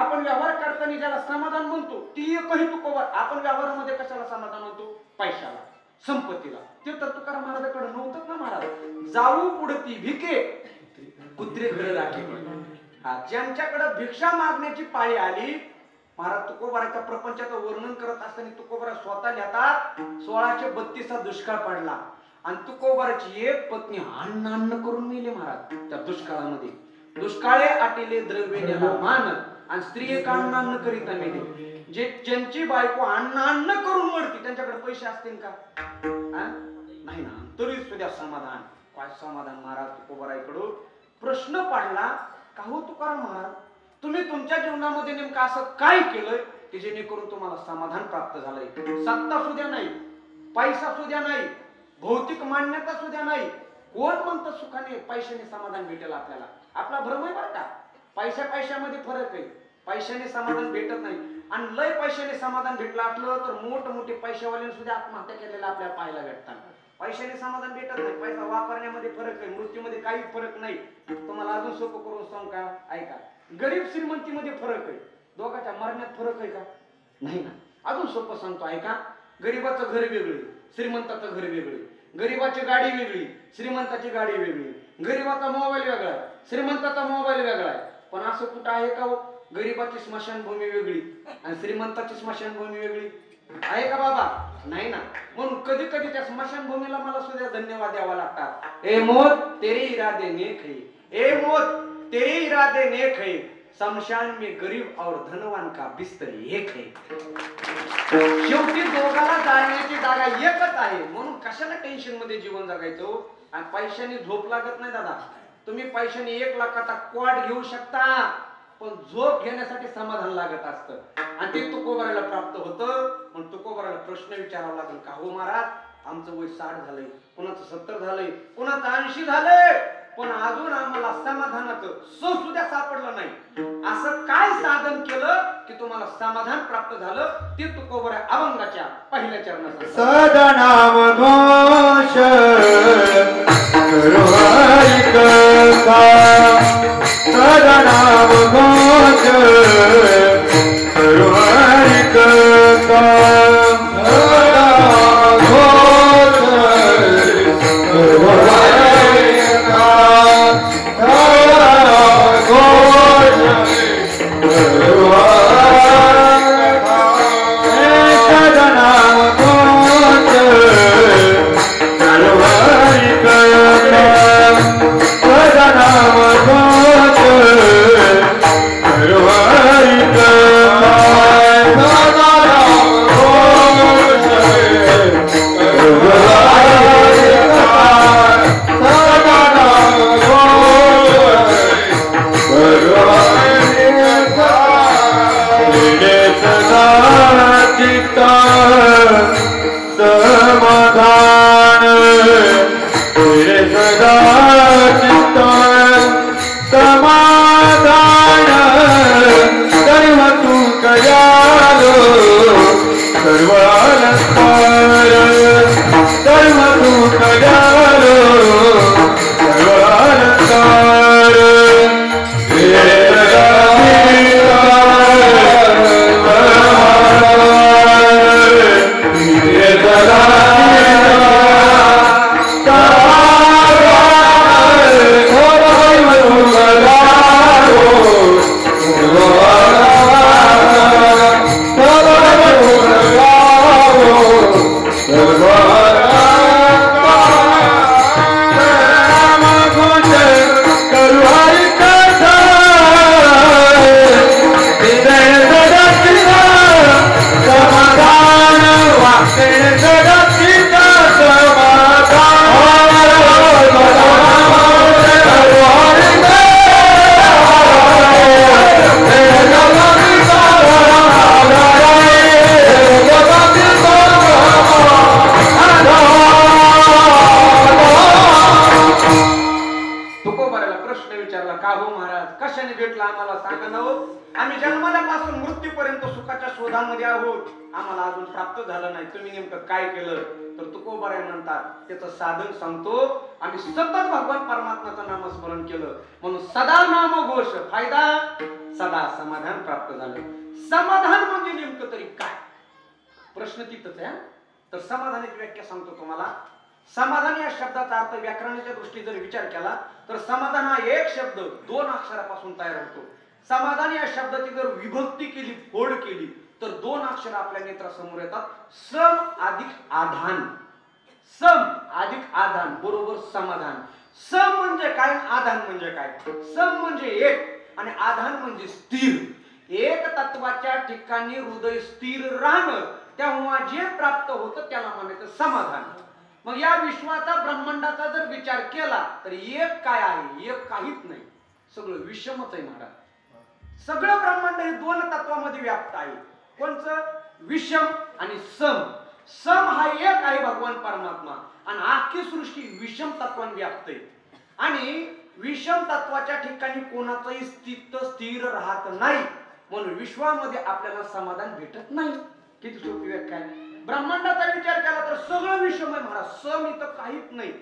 आपण व्यवहार करताना ज्याला समाधान म्हणतो ती एकही तुकोबार. आपण व्यवहारामध्ये कशाला समाधान म्हणतो? पैशाला, संपत्तीला. ते तर तुकाराम महाराजांकडे नव्हतंच ना महाराज. जाऊ पुढती भिके कुत्रे घर राखे. ज्यांच्याकडे भिक्षा मागण्याची पाळी आली, महाराज तुकोबाराच्या प्रपंचाचं वर्णन करत असताना तुकोबारा स्वतः लिहितात 1632 दुष्काळ पडला आणि तुकोबाराची एक पत्नी अन्न अन्न करून मेली महाराज त्या दुष्काळामध्ये. दुष्काळे आटिले द्रव्याला मान आणि स्त्री एक अन्न अन्न करीता मेली. ज्यांची बायको अन्न अन्न करून मरती त्यांच्याकडे पैसे असतील का? नाही ना. तरी सुद्धा समाधान. काय समाधान महाराज तुकोबाराकडून? प्रश्न पडला का हो तुकाराम महाराज, तुम्ही तुमच्या जीवनामध्ये नेमकं असं काय केलंय की जेणेकरून तुम्हाला समाधान प्राप्त झालंय? सत्ता सुद्धा नाही, पैसा सुद्धा नाही, भौतिक मान्यता सुद्धा नाही. कोण म्हणतं सुखाने पैशाने समाधान भेटेल आपल्याला? आपला भ्रम आहे बरं का. पैशामध्ये फरक आहे. पैशाने समाधान भेटत नाही. आणि लय पैशाने समाधान भेटलं असलं तर मोठमोठे पैशावाल्यांनी सुद्धा आत्महत्या केलेल्या आपल्याला पाहायला भेटतात. पैशाने समाधान भेटत नाही. पैसा वापरण्यामध्ये फरक आहे, मृत्यूमध्ये काही फरक नाही. तुम्हाला अजून सोपं करून सांगू का? ऐका. गरीब श्रीमंतीमध्ये फरक आहे, दोघांच्या मरण्यात फरक आहे का? नाही ना. अजून सोपं सांगतो ऐका. गरीबाचं घर वेगळं, श्रीमंताचं घर वेगळं. गरीबाची गाडी वेगळी, श्रीमंताची गाडी वेगळी. गरीबाचा मोबाईल वेगळा, श्रीमंताचा मोबाईल वेगळा आहे. पण असं कुठं आहे का? गरीबाची स्मशानभूमी वेगळी आणि श्रीमंताची स्मशानभूमी वेगळी आहे का बाबा? नाही ना. म्हणून कधी कधी त्या स्मशानभूमीला मला सुद्धा धन्यवाद द्यावा लागतात. ए मौत तेरे इरादे नेक है, ए मौत तेरे इरादे नेक है, शमशान में गरीब और धनवान का बिस्तर एक है. शेवटी दोघाला जाण्याची जागा एकच आहे. म्हणून कशाला टेन्शन मध्ये जीवन जगायचं? आणि पैशाने झोप लागत नाही दादा. तुम्ही पैशाने 1 लाखाचा क्वाड घेऊ शकता, पण झोप घेण्यासाठी समाधान लागत असतं आणि ते तुकोबाराला प्राप्त होतं. पण तुकोबाराला प्रश्न विचारावा लागेल, का हो महाराज आमचं वय 60 झालंय, कोणाचं 70 झालंय, कोणाचं 80 झालंय, पण अजून आम्हाला समाधानाचं सुद्धा सापडलं नाही. असं काय साधन केलं की तुम्हाला समाधान प्राप्त झालं? ते तुकोबारा अभंगाच्या पहिल्या चरणात सदनाम घोष करो हरि कथा, सदनाम घोष करो हरि कथा, सदनाम घोष करो हरि कथा, सदनाम घोष करो हरि कथा, सदनाम घोष करो हरि कथा, सदनाम घोष करो हरि कथा, सदनाम घोष करो हरि कथा, सदनाम घोष करो हरि कथा, तेरे सदा चित्ता समाधान, तेरे सदा चित्ता समाधान, सर्व तू कयालो सर्व अलंकार, सर्व तू कयालो सर्व अलंकार, तेरे सदा त्याचं साधन सांगतो. आम्ही सतत भगवान परमात्म्याचं नामस्मरण केलं म्हणून सदा नाम घोष फायदा, सदा समाधान प्राप्त झालं. समाधान म्हणजे नेमकं तरी काय? प्रश्न तिथंच आहे. तर समाधानाची व्याख्या सांगतो तुम्हाला. समाधान या शब्दाचा अर्थ व्याकरणाच्या दृष्टीने जर विचार केला तर समाधान हा एक शब्द 2 अक्षरापासून तयार होतो. समाधान या शब्दाची जर विभक्ती केली, फोड केली तर 2 अक्षर आपल्या नेत्रासमोर येतात. सम अधिक आधान, सम अधिक आधान बरोबर समाधान. सम म्हणजे काय, आधान म्हणजे काय? सम म्हणजे एक आणि आधान म्हणजे स्थिर. एक तत्वाच्या ठिकाणी हृदय स्थिर राहणं, तेव्हा जे प्राप्त होतं त्याला म्हणायचं समाधान. मग या विश्वाचा ब्रह्मांडाचा जर विचार केला तर एक काय आहे? एक काहीच नाही, सगळं विषमच आहे महाराज. सगळं ब्रह्मांड हे 2 तत्वामध्ये व्याप्त आहे. कोणचं? विषम आणि सम. सम हा एक आहे भगवान परमात्मा आणि आखी सृष्टी विषम तत्वाने व्याप्त आहे. आणि विषम तत्वाच्या ठिकाणी कोणाचंही अस्तित्व स्थिर राहत नाही, म्हणून विश्वामध्ये आपल्याला समाधान भेटत नाही. किती सोपी व्याख्या आहे. ब्रह्मांडाचा विचार केला तर सगळं विषम आहे महाराज, सम इथं काहीच नाही.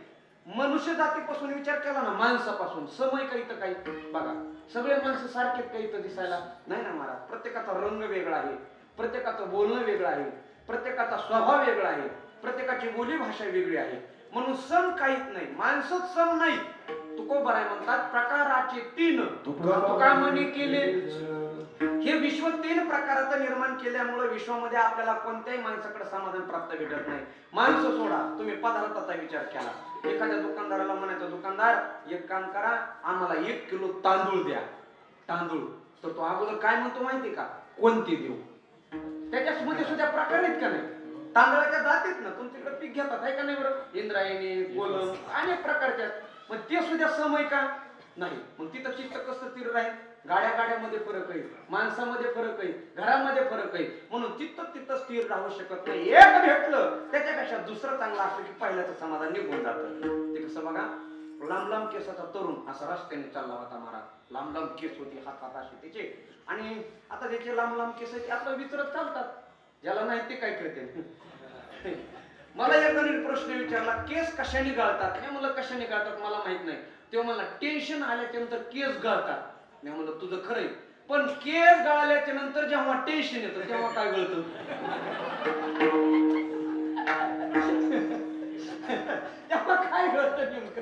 मनुष्य जातीपासून विचार केला ना, माणसापासून समय काही तर काही बघा, सगळे माणसं सारखेच काही तर दिसायला नाही ना महाराज. प्रत्येकाचा रंग वेगळा आहे, प्रत्येकाचं बोलणं वेगळं आहे, प्रत्येकाचा स्वभाव वेगळा आहे, प्रत्येकाची बोली भाषा वेगळी आहे. म्हणून सम काहीच नाही, माणसंच सम नाही. तुकोबाराय म्हणतात प्रकाराचे 3 तुका म्हणे केले. हे विश्व 3 प्रकाराचं निर्माण केल्यामुळे विश्वामध्ये आपल्याला कोणत्याही माणसाकडे समाधान प्राप्त भेटत नाही. माणसं सोडा, तुम्ही पदार्थाचा विचार केला, एखाद्या दुकानदाराला म्हणायचं, दुकानदार एक काम करा, आम्हाला 1 किलो तांदूळ द्या. तांदूळ तर तो अगोदर काय म्हणतो माहिती का? कोणते देऊ? त्याच्यामध्ये सुद्धा प्रकार आहेत का नाही? तांदळाच्या जातीत ना तुमच्याकडे पीक घेतात आहे का नाही बरं? इंद्रायणी, कोलम, अनेक प्रकारच्या. मग ते सुद्धा समय का नाही? मग तिथं चित्त कसं स्थिर राहील? गाड्या गाड्यामध्ये फरक आहे, माणसामध्ये फरक आहे, घरामध्ये फरक आहे. म्हणून तिथं स्थिर राहू शकत नाही. एक भेटलं त्याच्यापेक्षा दुसरं चांगलं असलं की पहिल्याचं समाधान निघून जातं. ते कसं बघा, लांब लांब केसाचा तरुण असा रस्त्याने चालला होता महाराज. लांब लांब केस होती, हातात असे त्याचे, आणि आता त्याचे लांब लांब केस आपलं विचारत चालतात. ज्याला नाही ते काय करते. मला एकाने प्रश्न विचारला, केस कशाने गळतात? मी म्हणलं कशाने गळतात मला माहित नाही. तेव्हा मला टेन्शन आल्याच्या नंतर केस गळतात. मी म्हणलं तुझं खरंय, पण केस गळाल्याच्या नंतर जेव्हा टेन्शन येतं तेव्हा काय गळतं? तेव्हा काय गळतं नेमकं?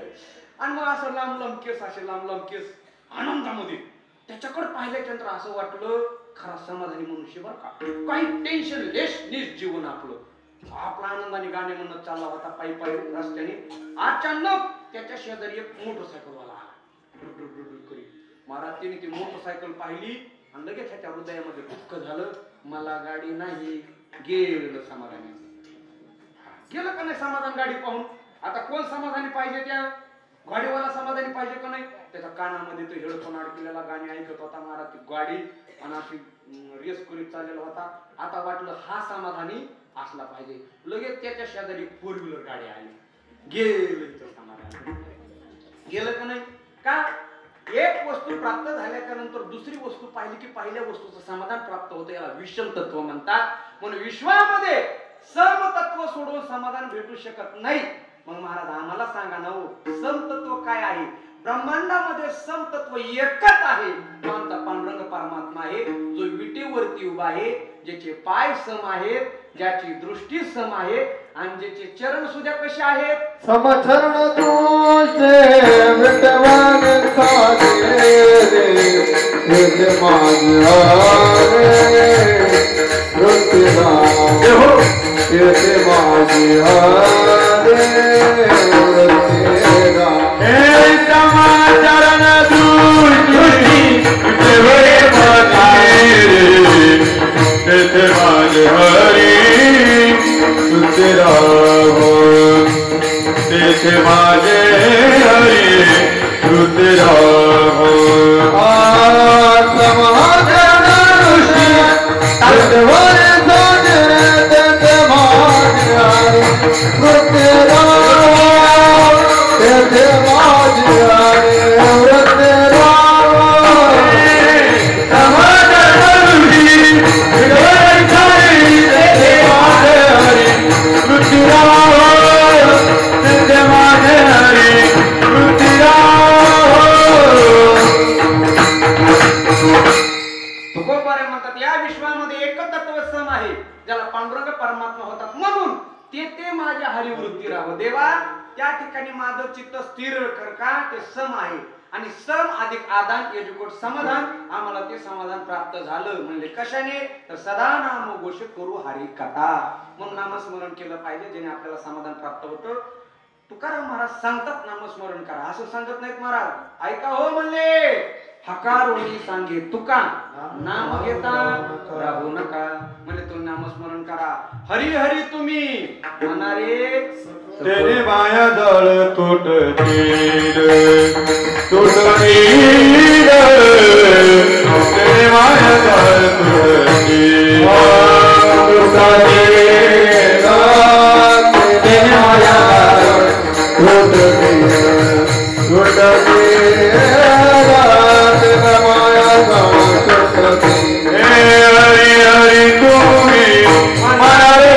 आणि मग असं लांब लांब केस, असे लांब लांब केस आनंदामध्ये, त्याच्याकडे पाहिल्याच्या नंतर असं वाटलं खरा समाधानी मनुष्य बरं का. काही टेन्शन लेस जीवन आपलं. आपला आनंदाने गाणे म्हणत चालला होता पायी पायी रस्त्याने. अचानक त्याच्या शेजारी एक मोटरसायकलवाला आला. महाराज तिने ती मोटरसायकल पाहिली आणि लगेच त्याच्या हृदयामध्ये दुःख झालं. मला गाडी नाही. गेलं समाधानी. गेलं का नाही समाधान गाडी पाहून? आता कोण समाधानी पाहिजे? त्या गाडीवाला समाधानी पाहिजे का नाही? त्याच्या कानामध्ये तो हेडफोन अडकलेला गाणी ऐकत होता महाराज. ती गाडी आणि अशी रेस करीत चाललेला होता. आता वाटलं हा समाधानी असला पाहिजे. लगेच त्याच्या शेजारी 4 व्हीलर गाडी आली. गेलं समाधान. गेलं का नाही? का एक वस्तू प्राप्त झाल्याच्या नंतर दुसरी वस्तू पाहिली की पहिल्या वस्तूचं समाधान प्राप्त होतं. याला विषम तत्व म्हणतात. म्हणून विश्वामध्ये समतत्व सोडून समाधान भेटू शकत नाही. मग महाराज आम्हाला सांगा ना हो, समतत्व काय आहे? ब्रह्मांडामध्ये समतत्व एकच आहे. तो आमचा पांडुरंग परमात्मा आहे, जो विटेवरती उभा आहे, ज्याचे पाय सम आहेत, ज्याची दृष्टी सम आहे, आणि ज्याचे चरण सुद्धा कसे आहेत? समचरण तुझे विटवान साधे रे माझे रुतिरा ये माझे रुतिरा हे समचरण तुझे विटवान साधे माझे हरी तेरा हो तेथे माझे हरी तू तेरा हो. समाधान ऋषी तत्वर सोने तेथे माझे हरी तू तेरा तेथे माझे हरी तू तेरा. समाधान ऋषी तुकोबारे म्हणतात या विश्वामध्ये एकच तत्व सम आहे, ज्याला पांडुरंग परमात्मा होतात. म्हणून ते माझ्या हरिवृत्ती राहो. देवा त्या ठिकाणी माझं चित्त स्थिर कर का ते सम आहे. आणि सम अधिक आदान एजुकोट समाधान, आम्हाला ते समाधान प्राप्त झालं. म्हणजे कशाने? तर सदा नाम घोष करू हरी कथा. म्हणून नामस्मरण केलं पाहिजे, जेणे आपल्याला समाधान प्राप्त होतं. तुकाराम महाराज सांगतात नामस्मरण करा, असं सांगत नाहीत महाराज. ऐका हो म्हणले, हकारोनी सांगे तुका नाम घेता राहू नका. म्हणजे तुम्ही नामस्मरण करा. हरी हरी तुम्ही म्हणारे तेरे माया दळ तुटतील तेरे माया दळ तुटतील तेरे माया हरी हरी तुम्ही मनारे मनारे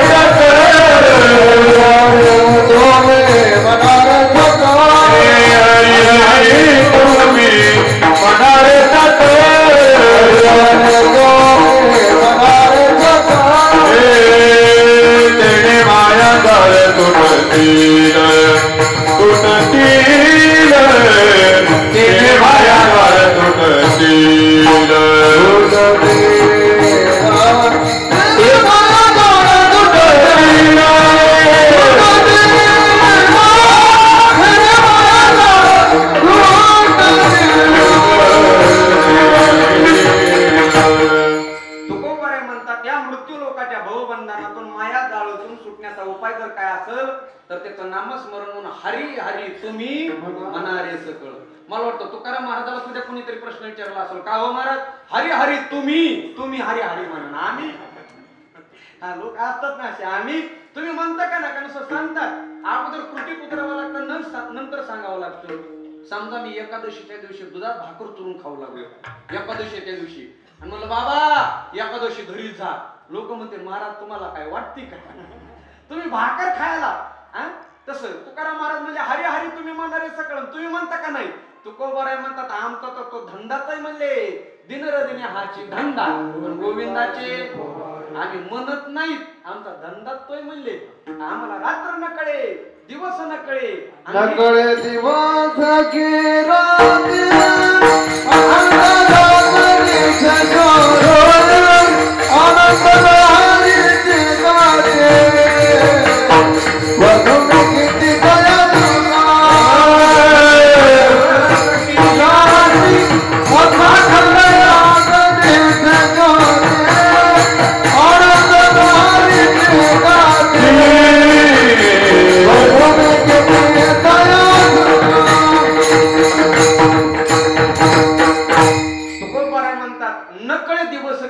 भवबंधनातून माया जाळूतून सुटण्याचा उपाय जर काय असेल तर त्याचं नामस्मरण म्हणून हरी हरी तुम्ही म्हणारे सकळ. मला वाटतं तुकाराम महाराजाला सुद्धा कोणीतरी प्रश्न विचारला असेल, का हो महाराज हरी हरी तुम्ही हरी हरी म्हणा, आम्ही हा लोक असतात ना असे, आम्ही तुम्ही म्हणता का ना, का नुसतं सांगतात. अगोदर कृती उतरावं लागतं, नंतर सांगावं लागतं. समजा मी एकादशीच्या दिवशी दुधात भाकर चुरून खाऊ लागलो एकादशीच्या दिवशी, आणि म्हणलं बाबा एकादशी घरी जा. लोक म्हणते महाराज तुम्हाला काय वाटते का तुम्ही भाकर खायला. तसं तुकाराम महाराज म्हणजे हरी हरी तुम्ही म्हणणारे सकळ, तुम्ही म्हणता का नाही. तुकोबाराय म्हणतात आमचा तो धंदाच म्हणले दिनरदिने हाची धंदा, पण गोविंदाचे आम्ही म्हणत नाहीत, आमचा धंदा तोय म्हणले. आम्हाला रात्र न कळे दिवस न कळे, नकळे दिवस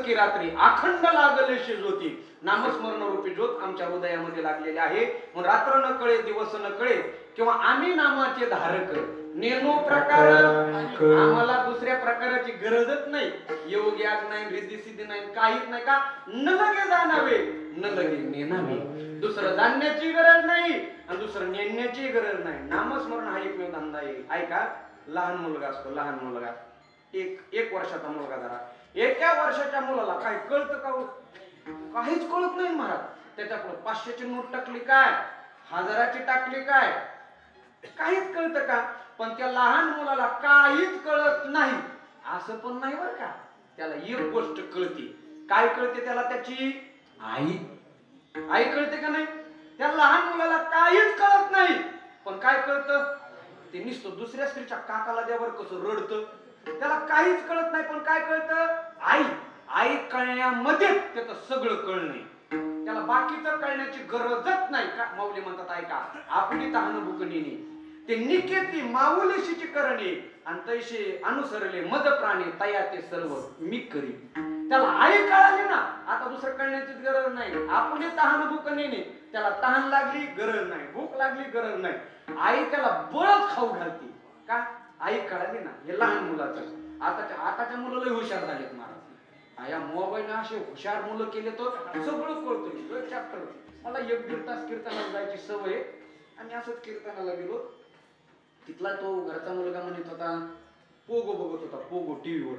की अखंड लागले ज्योती नामस्मरण रूपी ज्योत आमच्या हृदयामध्ये लागलेली आहे. मग रात्र न कळे दिवस न कळे किंवा आम्ही नामाचे धारक नेनो प्रकार, आम्हाला दुसऱ्या प्रकाराची गरजच नाही. योग याग नाही, रिद्धी सिद्धी नाही, काहीच नाही. का न लगे जाणावे न लगे नेणावे, दुसरं जाणण्याची गरज नाही आणि दुसरं नेण्याची गरज नाही. नामस्मरण हा एकमेव धंदा आहे. ऐका, लहान मुलगा असतो, लहान मुलगा एक वर्षाचा मुलगा जरा, एका वर्षाच्या मुलाला काय कळतं का? काहीच कळत नाही महाराज. त्याच्यापुढे 500ची नोट टाकली काय, 1000ची टाकली काय, काहीच कळतं का? पण त्या लहान मुलाला काहीच कळत नाही असं पण नाही बरं का. त्याला एक गोष्ट कळते. काय कळते त्याला? त्याची आई कळते का नाही? त्या लहान मुलाला काहीच कळत नाही, पण काय कळतं? ते नुसतं दुसऱ्या स्त्रीच्या काकाला द्यावर कसं रडतं. त्याला काहीच कळत नाही, पण काय कळतं? आई कळण्यामध्ये त्याचं सगळं कळणे. त्याला बाकीचं कळण्याची गरजच नाही. का माऊली म्हणतात ऐका, आपली तहान भुकणीने ते निकेती माऊलीशीची करणे आणि तैसे अनुसरले मद प्राणी तया ते सर्व मी करी. त्याला आई कळाली ना, आता दुसरं कळण्याची गरज नाही. आपली तहान भुकणीने त्याला तहान लागली गरज नाही, भूक लागली गरज नाही. आई त्याला बळच खाऊ घालते. का? आई कळाली ना. हे लहान मुलाचं. आताच्या मुलं लय हुशार झालेत महाराज. या मोबाईल असे हुशार मुलं केले तर सगळं कळतं. चॅप्टर मला 1-1.5 तास कीर्तनाला जायची सवय. आम्ही असंच कीर्तनाला गेलो. तिथला तो घरचा मुलगा म्हणत होता पोगो बघत होता, पोगो टीव्हीवर.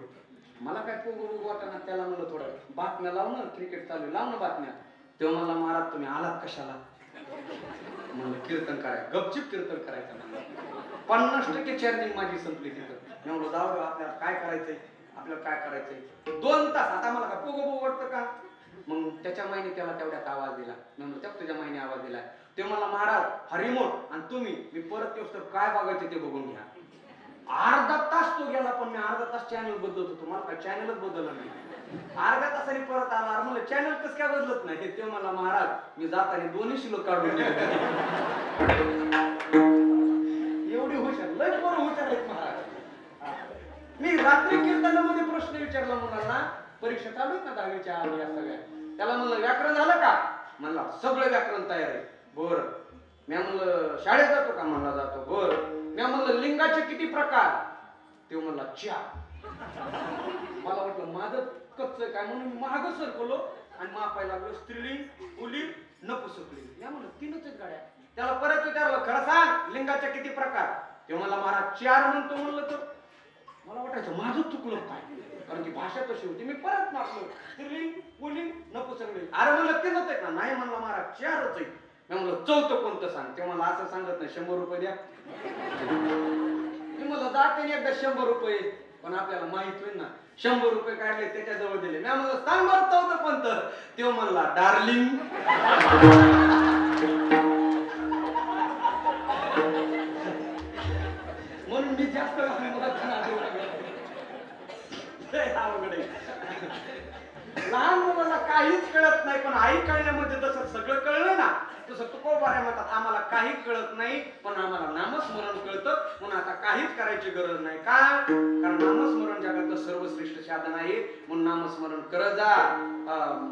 मला काय पोगो बघू वाटना. त्याला म्हणलं थोडं बातम्या लाव ना, क्रिकेट चालू आहे, लाव ना बातम्या. तेव्हा मला महाराज तुम्ही आलात कशाला? म्हणलं कीर्तन करायचं, गपचिप कीर्तन करायचं. म्हणलं 50% चार्जिंग माझी संपली तिथं. मी म्हणलं जाऊ आपल्याला काय करायचंय, आपल्याला काय करायचंय. 2 तास आता मला का पोगो बघू वाटतं का? मग त्याच्या माईने त्याला तेवढ्यात आवाज दिला. मी म्हणलं त्या तुझ्या माईने आवाज दिला. ते मला महाराज हरिमोट आणि तुम्ही मी परत ते काय बघायचे ते बघून घ्या. अर्धा तास तो गेला, पण मी अर्धा तास चॅनल बदलत होतो. मला काय चॅनलच बदललं नाही. अर्ध्या तासाने परत आला. मला चॅनल कसं काय बदलत नाही ते मला महाराज मी जाताना 2 शिल्लक काढून दिले. एवढी हुशार, लय बरं हुशार आहेत महाराज. मी रात्री कीर्तनामध्ये प्रश्न विचारला मुलांना, परीक्षा चालू आहेत ना 10वीच्या या सगळ्या. त्याला म्हणलं व्याकरण झालं का? म्हणला सगळं व्याकरण तयार आहे. बरं. मी म्हणलं शाळेत जातो का? म्हणला जातो. बरं. मी म्हणलं लिंगाचे किती प्रकार? ते म्हणला 4. मला वाटलं माझं कच्च काय म्हणून महाग सरकलो आणि मापायला लागलो. स्त्रीलिंग, पुल्लिंग, नपुंसकलिंग. मी म्हणलं 3च गाड्या. त्याला परत विचारलं खरं सांग लिंगाचे किती प्रकार? ते मला महाराज 4 म्हणतो. म्हणलं तर मला वाटायचं माझं चुकलं काय, कारण की भाषा तशी होती. मी परत मापलं स्त्रीलिंग, पुल्लिंग, नपुंसकलिंग. अरे म्हणलं 3च आहे का? नाही म्हणला महाराज 4च आहे. मी म्हणलं 4थं कोणतं सांग? ते मला असं सांगत नाही 100 रुपये द्या. मी म्हणलं जाते एकदा 100 रुपये, पण आपल्याला माहित होईल ना 100 रुपये काढले त्याच्याजवळ दिले. मी म्हणलं सांग बरं 4थं कोणतं? तो म्हणला डार्लिंग. म्हणून मी जास्त लहान मुलाला काहीच कळत नाही, पण आई कळण्यामध्ये जसं सगळं कळलं ना, तसं तुकोबाऱ्या म्हणतात आम्हाला काही कळत नाही पण आम्हाला नामस्मरण कळतं, म्हणून आता काहीच करायची गरज नाही. का? कारण नामस्मरण जगातलं सर्वश्रेष्ठ साधन आहे, म्हणून नामस्मरण करत जा.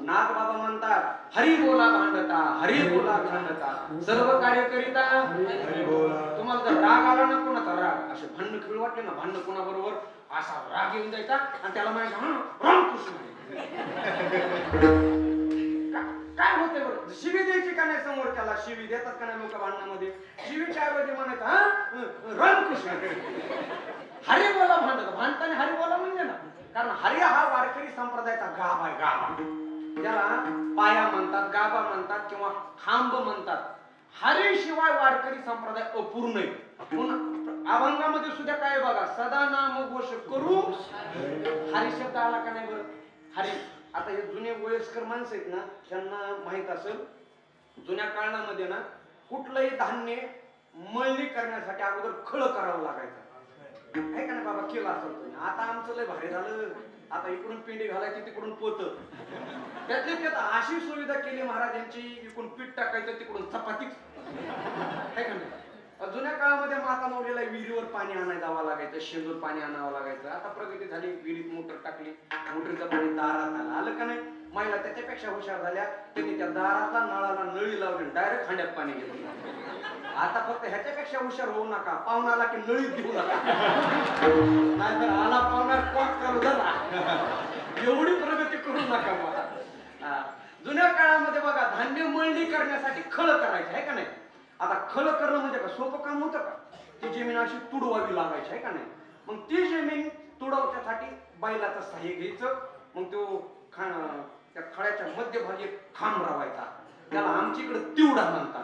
नाथ बाबा म्हणतात हरी बोला भांडता, हरी बोला भांडता, सर्व कार्य करिता हरी बोला. तुम्हाला जर राग आला ना कोणाचा राग, असे भांडण खेळ वाटले ना, भांडण कोणाबरोबर असा राग येऊन जायचा आणि त्याला म्हणायचं रामकृष्ण. काय होते बरं? शिवी द्यायची का नाही समोर? त्याला शिवी देतात का नाही लोक भांडणामध्ये? शिवीच्या ऐवजी म्हणायचं रामकृष्ण. हरी बोला भांडत, भांडताना हरी बोला म्हणजे ना, कारण हरी हा वारकरी संप्रदायाचा गाभा आहे. गाभा ज्याला पाया म्हणतात, गाभा म्हणतात किंवा खांब म्हणतात. हरी शिवाय वारकरी संप्रदाय अपूर्ण आहे. म्हणून अभंगामध्ये सुद्धा काय बघा, सदा नाम घोष करू. हरी शब्द आला का नाही बरं? हरी. आता हे जुने वयस्कर माणसं आहेत ना, त्यांना माहित असेल जुन्या काळामध्ये ना कुठलंही धान्य मळणी करण्यासाठी अगोदर खळ करावं लागायचं, आहे का नाही बाबा? केलं असेल तुम्ही. आता आमचं लय भारी झालं, आता इकडून पिंडी घालायची तिकडून पोत. त्यातले त्यात अशी सुविधा केली महाराजांची, इकडून पीठ टाकायचं तिकडून चपातीच, आहे का नाही? जुन्या काळामध्ये माता माऊलीला विहिरीवर पाणी आणायला जावं लागायचं, शेंदूर पाणी आणावं लागायचं. आता प्रगती झाली, विहिरीत मोटर टाकली, मोटरीचं पाणी दारात आलं. आलं का नाही? महिला त्याच्यापेक्षा हुशार झाल्या, त्यांनी त्या दारातला नळाला नळी लावली, डायरेक्ट खांड्यात पाणी घेतलं. आता फक्त ह्याच्यापेक्षा हुशार होऊ नका, पाहुणाला की नळीत देऊ नका, नाहीतर आला पाहुणा कॉक करू झाला. एवढी प्रगती करू नका मला. जुन्या काळामध्ये बघा धान्य मळणी करण्यासाठी खळ करायचे, आहे का नाही? आता खळ करणं म्हणजे का सोपं काम होतं का? ती जमीन अशी तुडवावी लागायची, आहे का नाही? मग ती जमीन तुडवण्यासाठी बैलाचं सहाय्य घ्यायचं. मग तो त्या खळ्याच्या मध्यभागी खांब रावायचा, त्याला आमच्याकडे तिवडा म्हणतात.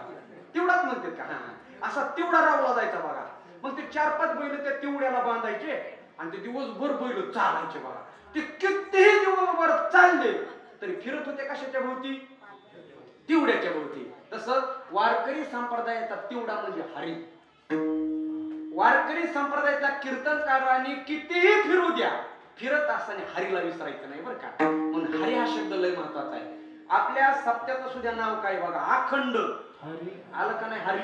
तिवडाच म्हणतात का? हा, असा तिवडा रावला जायचा बघा. मग ते 4-5 बैल त्या तिवड्याला बांधायचे आणि ते दिवसभर बैल चालायचे बघा. ते कितीही दिवसभर चालले तरी फिरत होते कशाच्या भोवती? तिवड्याच्या भोवती. तसं वारकरी संप्रदायाचा तिवडा म्हणजे हरी. वारकरी संप्रदायातल्या कीर्तनकारांनी कितीही फिरू द्या, फिरत असताना हरीला विसरायचं नाही बरं का. म्हणून हरी हा शब्द लय महत्वाचा आहे. आपल्या सप्त्याचं सुद्धा नाव काय बघा, अखंड हरी. आलं का नाही? हरी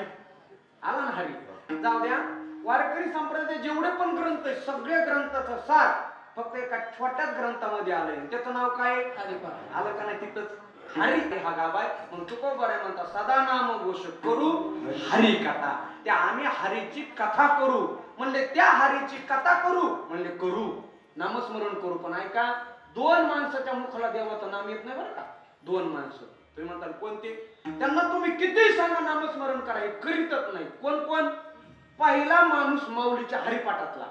आला ना? हरी. जाऊ द्या, वारकरी संप्रदायाचे जेवढे पण ग्रंथ आहेत सगळे ग्रंथाचं सार फक्त एका छोट्याच ग्रंथामध्ये आलंय, त्याचं नाव काय? आलं का नाही? तिथंच हरी हा गाभाय. म्हणून तुकोबाऱ्या म्हणतात सदा नाम घोष करू हरी कथा. त्या आम्ही हरीची कथा करू म्हणले, त्या हरीची कथा करू म्हणले करू, नामस्मरण करू. पण ऐका, 2 माणसाच्या मुखाला देवाचं नाम येत नाही बरं का. 2 माणसं तुम्ही म्हणताल कोणते? त्यांना तुम्ही किती सांगा नामस्मरण करा, हे करीतच नाही. कोण कोण? पहिला माणूस माऊलीच्या हरिपाठातला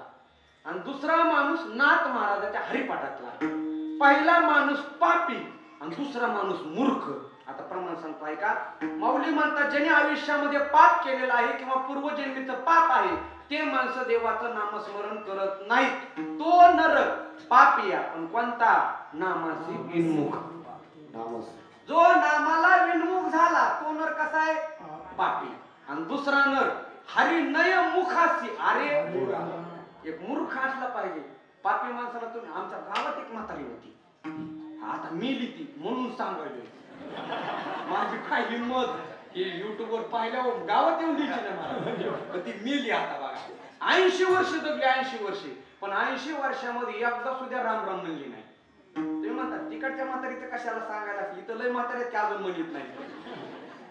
आणि दुसरा माणूस नाथ महाराजाच्या हरिपाठातला. पहिला माणूस पापी आणि दुसरा माणूस मूर्ख. आता प्रमाण सांगतो ऐका. माऊली म्हणतात ज्याने आयुष्यामध्ये पाप केलेला आहे किंवा पूर्वजन्मीचं पाप आहे ते माणसं देवाचं नामस्मरण करत नाहीत. तो नरक पापी आहे. पण कोणता? नामासी विनमुख. जो नामाला विनमुख झाला तो नर कसा आहे? पापी. आणि दुसरा नर हरिनय मुखासी. अरे एक मूर्ख असला पाहिजे. पापी माणसाला तुम्ही, आमच्या गावात एक म्हातारी होती, आता मेली ती म्हणून सांगायला माझी काय हिंमत, हे युट्यूबवर पाहिल्यावर गावात येऊन द्यायची ना मला. ती मेली आता बघा. 80 वर्ष जगली, 80 वर्षे. पण 80 वर्षामध्ये एकदा सुद्धा राम राम म्हणली नाही. तुम्ही म्हणतात तिकडच्या म्हातारीचं कशाला सांगायला, इथं लय म्हातारी की अजून म्हणत नाही.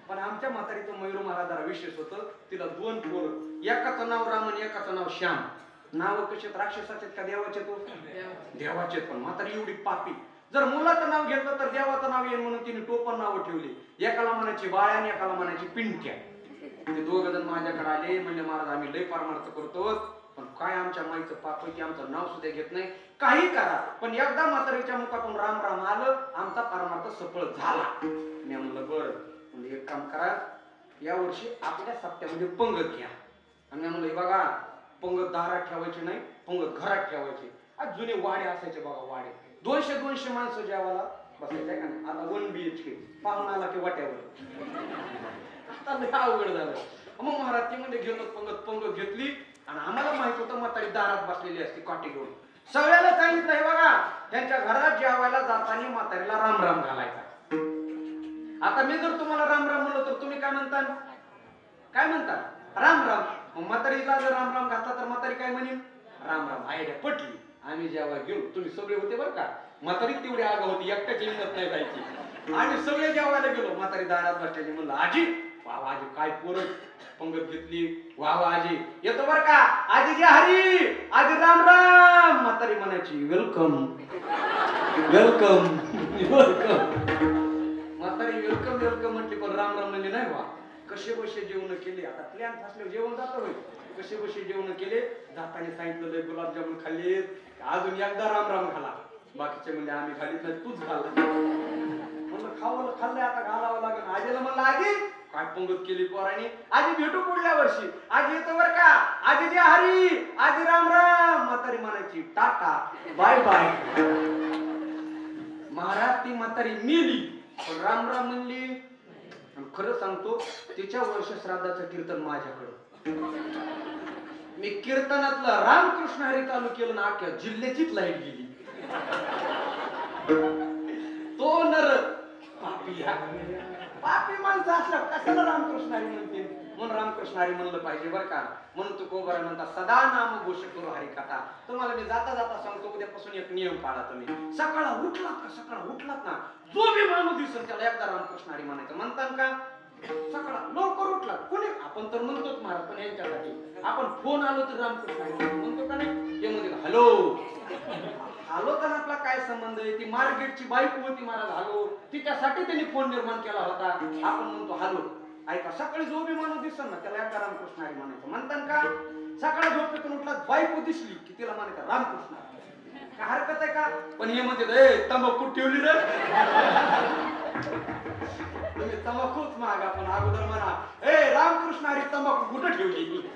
पण आमच्या म्हातारीचं मयूर महाराजाला विशेष होतं. तिला 2 पोरं, एकाचं नाव राम आणि एकाचं नाव श्याम. नाव कसे? राक्षसाचे का देवाचे? तो देवाचे. पण म्हातारी एवढी पापी. जर मुलाचं नाव घेतलं तर देवाचं नाव येईल म्हणून तिने टोपण नावं ठेवली. एकाला म्हणायची बाळ्या आणि एकाला म्हणायची पिंट्या. ते 2 जण माझ्याकडे आले, म्हणजे महाराज आम्ही लय पारमार्थ करतो, पण काय आमच्या माईचं पाप आहे की आमचं नाव सुद्धा घेत नाही. काही करा, पण एकदा म्हातारीच्या मुखातून राम राम आलं, आमचा पारमार्थ सफळ झाला. मी म्हणलं बरं, म्हणजे एक काम करा, या वर्षी आपल्या सप्त्यामध्ये पंगत घ्या. आणि मी म्हणलं बघा, पंगत दारात ठेवायची नाही, पंगत घरात ठेवायची. आज जुने वाडे असायचे बघा, वाडे 200-200 माणसं जेवायला बसायचे का नाही. आता 1 BHK पाहुणा आला की वाट्यावर. आता लय अवघड झालं. मग महाराज ते म्हणजे घेऊन पंगत घेतली आणि आम्हाला माहित होतं म्हातारी दारात बसलेली असते काठी घेऊन. सगळ्याला सांगितलं हे बघा त्यांच्या घरात जेवायला जाताना म्हातारीला राम राम घालायचा. आता मी जर तुम्हाला राम राम म्हणलो तर तुम्ही काय म्हणता? काय म्हणता? राम राम. मग म्हातारीला जर राम राम घातला तर म्हातारी काय म्हणेन? राम राम. आयडिया पटली. आम्ही जेव्हा गेलो, तुम्ही सगळे होते बरं का, म्हातारी तेवढी आग होती, एकट्याची हिंमत नाही जायची. आणि सगळे जेवायला गेलो, म्हातारी दारात बसलेली. म्हणलं आजी, वा आजी काय पोरं पंगत घेतली, वा वा आजी येतो बर का, आजी जे हरी, आजी राम राम. म्हातारी म्हणायची वेलकम वेलकम वेलकम. म्हातारी वेलकम वेलकम म्हटली पण राम राम म्हणली नाही. वा कसे बसे जेवण केले. आता प्लॅन फसल्यावर जेवण जातं होय. कसे बसे जेवण केले. जाताना सांगितलं गुलाबजामुन खाल्ले, अजून एकदा राम राम घाला. बाकीचे म्हणजे आम्ही खालीत नाही, तूच घाल. म्हणलं खावलं खाल्लंय, आता घालावं लागेल. आजीला म्हणलं आजी काय पंगत केली पोराने, आजी भेटू पुढल्या वर्षी, आजी येतो बर का, आजी जे हरी, आजी राम राम. म्हातारी म्हणायची टाटा बाय बाय. महाराज ती म्हातारी मेली पण राम राम म्हणली. खरं सांगतो तिच्या वर्ष श्राद्धाचं कीर्तन माझ्याकडं. मी कीर्तनातलं रामकृष्ण हरी चालू केलं ना, अख्ख्या जिल्ह्याचीच लाईट गेली. तो नर पापी पापी माणसं असलं कशाला रामकृष्ण हरी म्हणते. म्हणून रामकृष्ण हरी म्हणलं पाहिजे बरं का. म्हणून तू कोबरा म्हणता सदा नाम घोष करू हरी कथा. तुम्हाला मी जाता जाता सांगतो, उद्यापासून एक नियम पाळा तुम्ही. सकाळ उठलात ना, जो बी माणूस दिसेल त्याला एकदा रामकृष्ण हरी म्हणायचं. म्हणतात का? सकाळ लवकर उठला कोणी, आपण तर म्हणतोच महाराज, पण यांच्यासाठी आपण फोन आलो तर रामकृष्ण हरी म्हणतो का नाही? ते म्हणजे हॅलो हॅलो तर आपला काय संबंध आहे? ती मार्केटची बाईक होती महाराज हॅलो, तिच्यासाठी त्यांनी फोन निर्माण केला होता. आपण म्हणतो हॅलो. ऐका, सकाळी जो बी माणूस दिसल ना त्याला एकदा रामकृष्ण हरी म्हणायचं. म्हणतात का? सकाळी झोपेतून उठला बाईक दिसली की तिला म्हणायचं रामकृष्ण हरी. काय हरकत आहे का? पण हे म्हणते तंबाखू ठेवली रे. तुम्ही तंबाखूच मागा पण अगोदर म्हणा ए रामकृष्ण हरी तंबाखू कुठं ठेवली.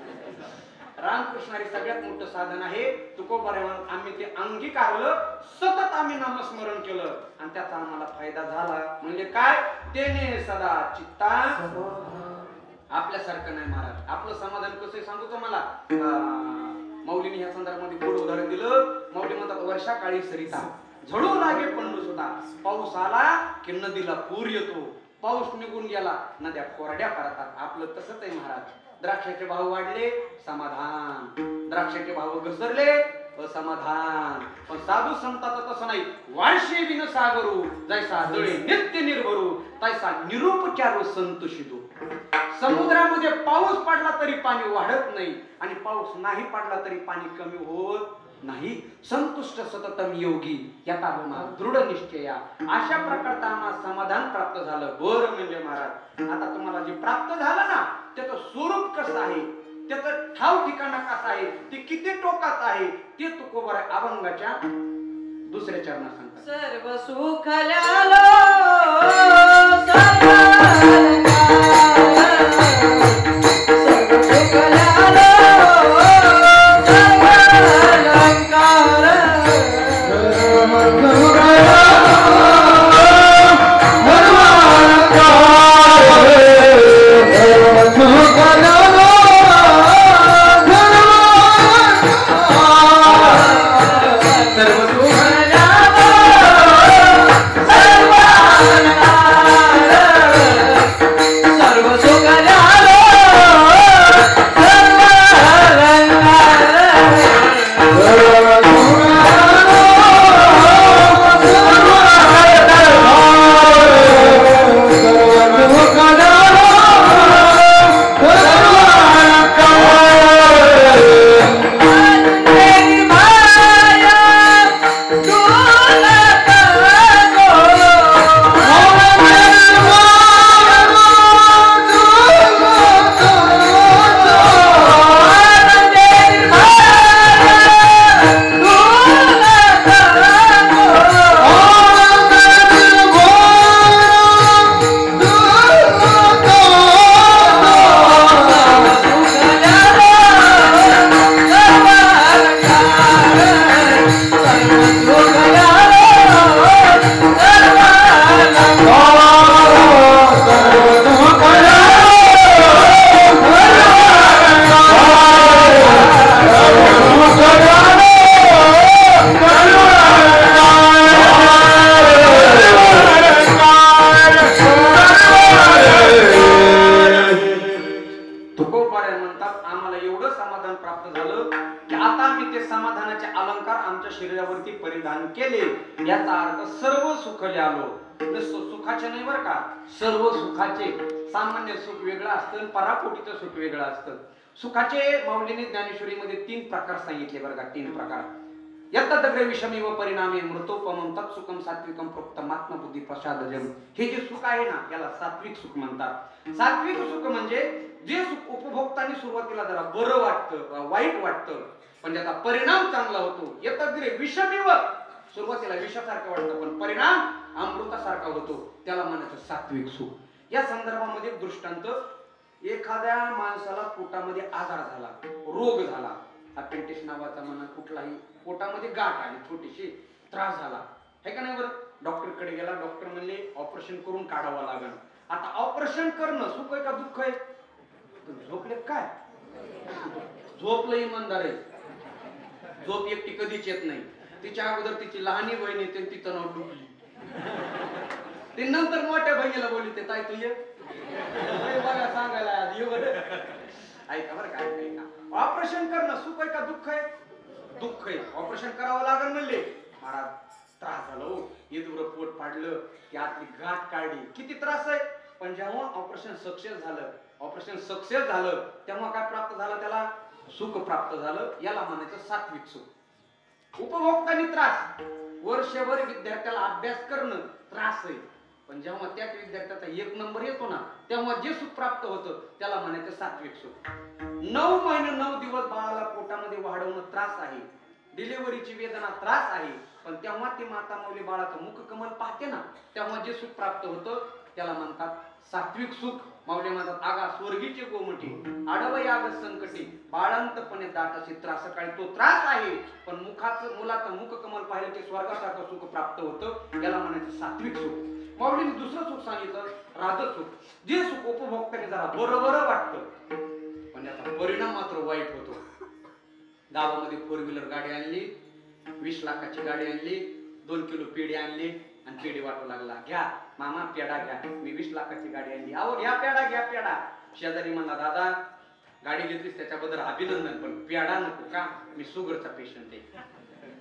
रामकृष्ण हरी सगळ्यात मोठं साधन आहे. तुकोबारे म्हणून आम्ही ते अंगीकारलं, सतत आम्ही नामस्मरण केलं आणि त्याचा आम्हाला फायदा झाला. म्हणजे काय? तेने सदा चित्ता आपल्यासारखं नाही महाराज. आपलं समाधान कसं सांगू तुम्हाला. मौलीने ह्या संदर्भामध्ये पुढे उदाहरण दिलं. मौली म्हणतात वर्षाकाळी सरिता झडू लागे पंडू सुद्धा, पाऊस आला की नदीला पूर येतो, पाऊस निघून गेला नद्या कोरड्या पडतात. आपलं तसंच आहे महाराज. द्राक्षाचे भाव वाढले समाधान, द्राक्षाचे भाव घसरले असमाधान. पण साधू संतांचं तसं नाही. वाळशे विन सागरू जैसा दळे नित्य निर्भरू, तैसा निरुपचारू संतोषितो. समुद्रामध्ये पाऊस पडला तरी पाणी वाढत नाही आणि पाऊस नाही पडला तरी पाणी कमी होत नाही. संतुष्ट सततम योगी याता होणार दृढ निश्चया. अशा प्रकारचं आम्हाला समाधान प्राप्त झालं. बरं म्हणजे महाराज, आता तुम्हाला जे प्राप्त झालं ना त्याचं स्वरूप कसं आहे, त्याचं ठाव ठिकाणा कसं आहे, ते किती टोकाचं आहे ते तुकोबार अभंगाच्या दुसऱ्या चरणात सांगतात. सर्व सुखल्यालो सर्व सुखाचे अलंकार आमच्या शरीरावरती परिधान केले, याचा अर्थ सर्व सुखले आलो. नुसतं सुखाचे नाही बरं का, सर्व सुखाचे. सामान्य सुख वेगळं असतं, पराकोटीचं सुख वेगळं असतं. सुखाचे माऊलीने ज्ञानेश्वरीमध्ये 3 प्रकार सांगितले बरं का, 3 प्रकार. यत्तदग्रे विषमी व परिणामी मृतोपमं तत्सुखम सात्विकम प्रोक्तम आत्मबुद्धी प्रसादजम. हे जे सुख आहे ना, याला सात्विक सुख म्हणतात. सात्विक सुख म्हणजे जे सुख उपभोक्तानी सुरुवातीला जरा बरं वाटतं, वाईट वाटतं, पण त्याचा परिणाम चांगला होतो. यत्तदग्रे विषमी व, सुरुवातीला विषासारखं वाटतं पण परिणाम अमृतासारखा होतो, त्याला म्हणायचं सात्विक सुख. या संदर्भामध्ये दृष्टांत, एखाद्या माणसाला पोटामध्ये आजार झाला, रोग झाला, अपेंडिक्स नावाचा म्हणा, कुठलाही पोटामध्ये गाठ आली, छोटीशी त्रास झाला, हे का नाही बरं. डॉक्टरकडे गेला, डॉक्टर म्हणले ऑपरेशन करून काढावं लागेल. आता ऑपरेशन करणं सुख आहे का दुःख आहे? झोपले काय? झोपलं इमानदार आहे. झोप एकटी कधीच येत नाही. तिच्या अगोदर तिची लहानी बहीण येते, तिचं नाव डुबली. ते नंतर मोठ्या बहिणीला बोलते, ताई तू ये बघा सांगायला ऐका बरं काय ऐका. ऑपरेशन करणं सुख आहे का दुःख आहे? दुःख आहे. ऑपरेशन करावं लागेल म्हणले, महाराज त्रास झाला हो, इथवर पोट फाडलं, की आतली गाठ काढली, किती त्रास आहे. पण जेव्हा ऑपरेशन सक्सेस झालं, तेव्हा काय प्राप्त झालं? त्याला सुख प्राप्त झालं. याला म्हणायचं सात्विक सुख. उपभोक्तानी त्रास, वर्षभर विद्यार्थ्याला अभ्यास करणं त्रास आहे, पण जेव्हा त्याच विद्यार्थ्याचा 1 नंबर येतो ना, तेव्हा जे सुख प्राप्त होतं त्याला म्हणायचं सात्विक सुख. 9 महिने 9 दिवस बाळाला पोटामध्ये वाढवणं त्रास आहे, डिलिव्हरीची वेदना त्रास आहे, पण तेव्हा ती माता माऊली बाळाचं मुख कमल पाहते ना, तेव्हा जे सुख प्राप्त होतं त्याला म्हणतात सात्विक सुख. माऊली म्हणतात, आगा स्वर्गीचे गोमटी आडव याग संकटी बाळांतपणे दाटाशी त्रास. सकाळी तो त्रास आहे, पण मुलाचं मुख कमल पाहिलं की स्वर्गासारखं सुख प्राप्त होतं, याला म्हणायचं सात्विक सुख. माऊलीने दुसरं सुख सांगितलं, राजसुख. जे सुख उपभोक्ताने जरा बरं वाटतं, पण याचा परिणाम मात्र वाईट होतो. गावामध्ये 4 व्हीलर गाडी आणली, 20 लाखाची गाडी आणली, 2 किलो पेढी आणली आणि पेढी वाटू लागला, घ्या मामा पेढा घ्या, मी 20 लाखाची गाडी आणली, अहो घ्या पेढा. शेजारी म्हणला, दादा गाडी घेतलीस त्याच्याबद्दल अभिनंदन, पण पेढा नको का, मी शुगरचा पेशंट आहे.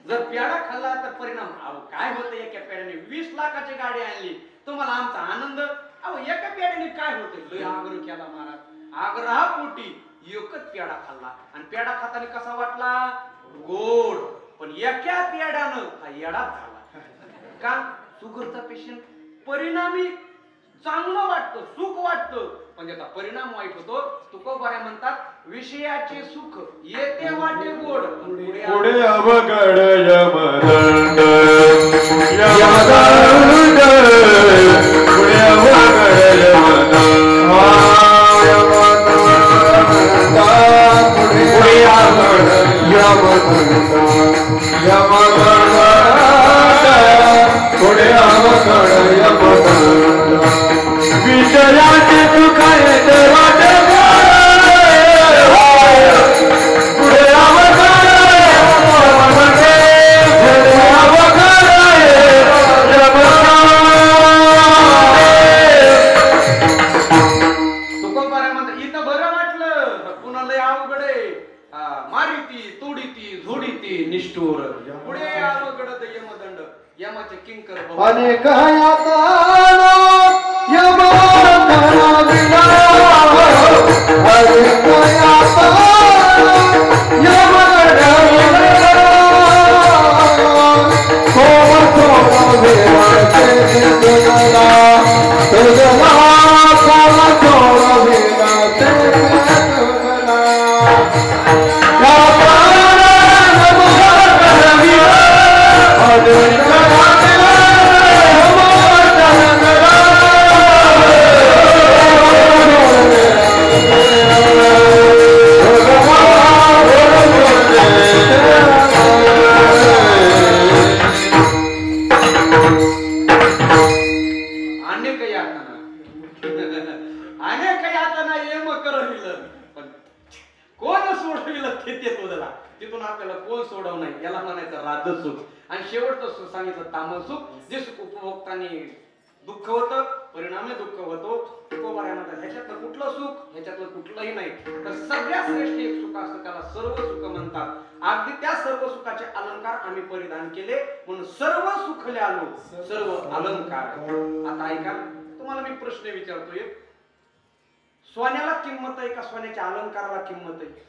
जर पेढा खाल्ला तर परिणाम, अहो काय होतं एका पेढ्याने, 20 लाखाची गाडी आणली, तुम्हाला आमचा आनंद, अहो एका पेढ्याने काय होतं. लय आग्रह केला महाराज, आग्रहापोटी एकच पेढा खाल्ला, आणि पेढा खाताना कसा वाटला, गोड, पण एका पेढ्यानं हा येडाच झाला. का? शुगरचा पेशंट. परिणामी चांगलं वाटतं, सुख वाटतं, पण त्याचा परिणाम वाईट होतो. तुकोबाऱ्या म्हणतात, विषयाचे सुख येते वाटे गोड, पुढे अवघड यमदंड, पुढे अवघड यमदंड, पुढे अवघड पुढे अवघड यमदंड, विषयाचे सुख येते वाटे अनेक दुःख होतं, परिणामी दुःख होतो. ह्याच्यातलं कुठलं सुख, ह्याच्यातलं कुठलंही नाही. तर सगळ्यात श्रेष्ठ एक सुख असतं, त्याला सर्व सुख म्हणतात. अगदी त्या सर्व सुखाचे अलंकार आम्ही परिधान केले म्हणून सर्व सुखले आलो, सर्व अलंकार. आता ऐका, तुम्हाला मी प्रश्न विचारतोय, सोन्याला किंमत आहे का सोन्याच्या अलंकाराला किंमत आहे?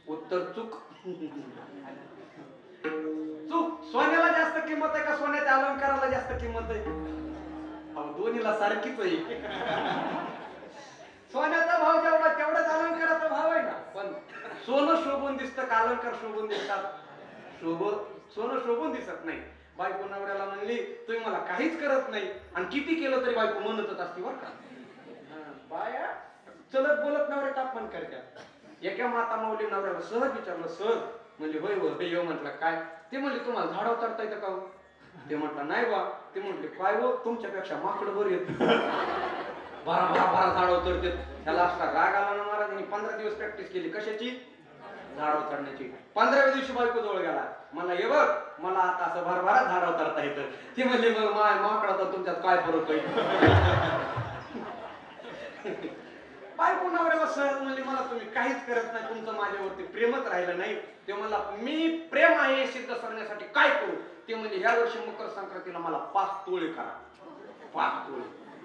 उत्तर चूक. चूक. सोन्याला जास्त किंमत आहे का सोन्याच्या अलंकाराला जास्त किंमत आहे? अहो दोन्हीला सारखीच आहे. सोन्याचा भाव जेवढा तेवढाच अलंकाराचा भाव आहे ना. पण सोनं शोभून दिसतं का अलंकार शोभून दिसतात? सोनं शोभून दिसत नाही. बायको नवऱ्याला म्हणली तुम्ही मला काहीच करत नाही आणि किती केलं तरी बायको म्हणतच असते बरं का. बाया चलत बोलत नवरे तापमान करतात. एका माता माऊली नवऱ्याला सहज विचारलं, सहज म्हणजे होय होय येऊ म्हटलं काय? ते म्हणले तुम्हाला झाडावर चढता येतं का? ते म्हटलं नाही बा. ते म्हटले काय हो तुमच्यापेक्षा माकड वर येत, बारा बारा बारा झाडावर चढतात. त्याला असला राग आला ना महाराजांनी 15 दिवस प्रॅक्टिस केली. कशाची? झाडावर चढण्याची. 15व्या दिवशी बायको जवळ गेला, मला ये बघ मला आता असं भरभरा झाडावर चढता येतं. ते म्हणले मग माकडाचा तुमच्यात काय फरक आहे? बायको नवऱ्याला सहज म्हणली मला तुम्ही काहीच करत नाही, तुमचं माझ्यावरती प्रेमच राहिलं नाही. ते म्हणला मी प्रेम आहे हे सिद्ध करण्यासाठी काय करू? ते म्हणजे ह्या वर्षी मकर संक्रांतीला मला 5 तोळे करा. 5 तोळे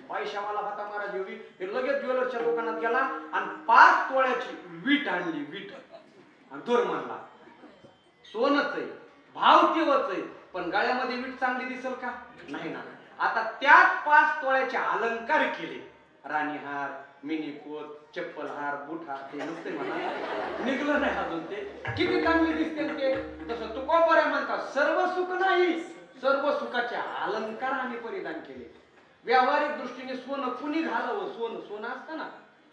पैसा मला होता महाराज योगी. हे लगेच ज्वेलरच्या दुकानात गेला आणि 5 तोळ्याची वीट आणली. वीट आणि दोर मानला. सोनच आहे, भाव तेवच आहे, पण गळ्यामध्ये वीट चांगली दिसेल का? नाही ना. आता त्यात 5 तोळ्याचे अलंकार केले. राणीहार, मिनीकोट, चप्पल हार, बूट हार, ते नुसते म्हणा निघलं नाही अजून. ते किती चांगले दिसते ते. तसं तू कोपऱ्या म्हणतात सर्व सुख नाही, सर्व सुखाचे अलंकार आम्ही परिधान केले. व्यावहारिक दृष्टीने सोनं कुणी घालावं? सोनं असतं ना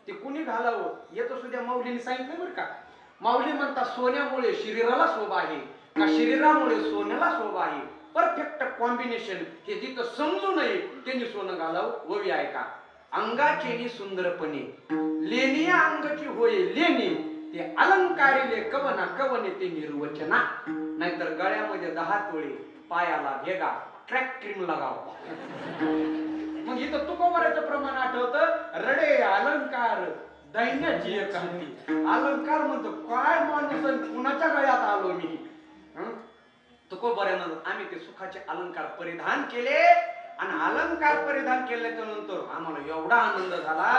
ते कुणी घालावं येतं सुद्धा माऊलीने सांगितलं बरं का. माऊली म्हणतात सोन्यामुळे शरीराला शोभा आहे का शरीरामुळे सोन्याला शोभा आहे? Perfect combination. हे जिथं समजू नये त्यांनी सोनं घालावं. ववी आहे का? अंगाचेनी सुंदरपणे लेनिया अंगाची होय लेणी, ते अलंकारिले कवना कवने ते निर्वचना. नाहीतर गळ्यामध्ये 10 तोळे, पायाला भेगा, ट्रॅक क्रीम लगाव. मग इथं तुकोबऱ्याचं प्रमाण आठवतं. रडे अलंकार दैन्याची एकांती. अलंकार म्हणतो काय माणूस कुणाच्या गळ्यात आलो मी. तुकोबऱ्यानं आम्ही ते सुखाचे अलंकार परिधान केले आणि अलंकार परिधान केल्याच्या नंतर आम्हाला एवढा आनंद झाला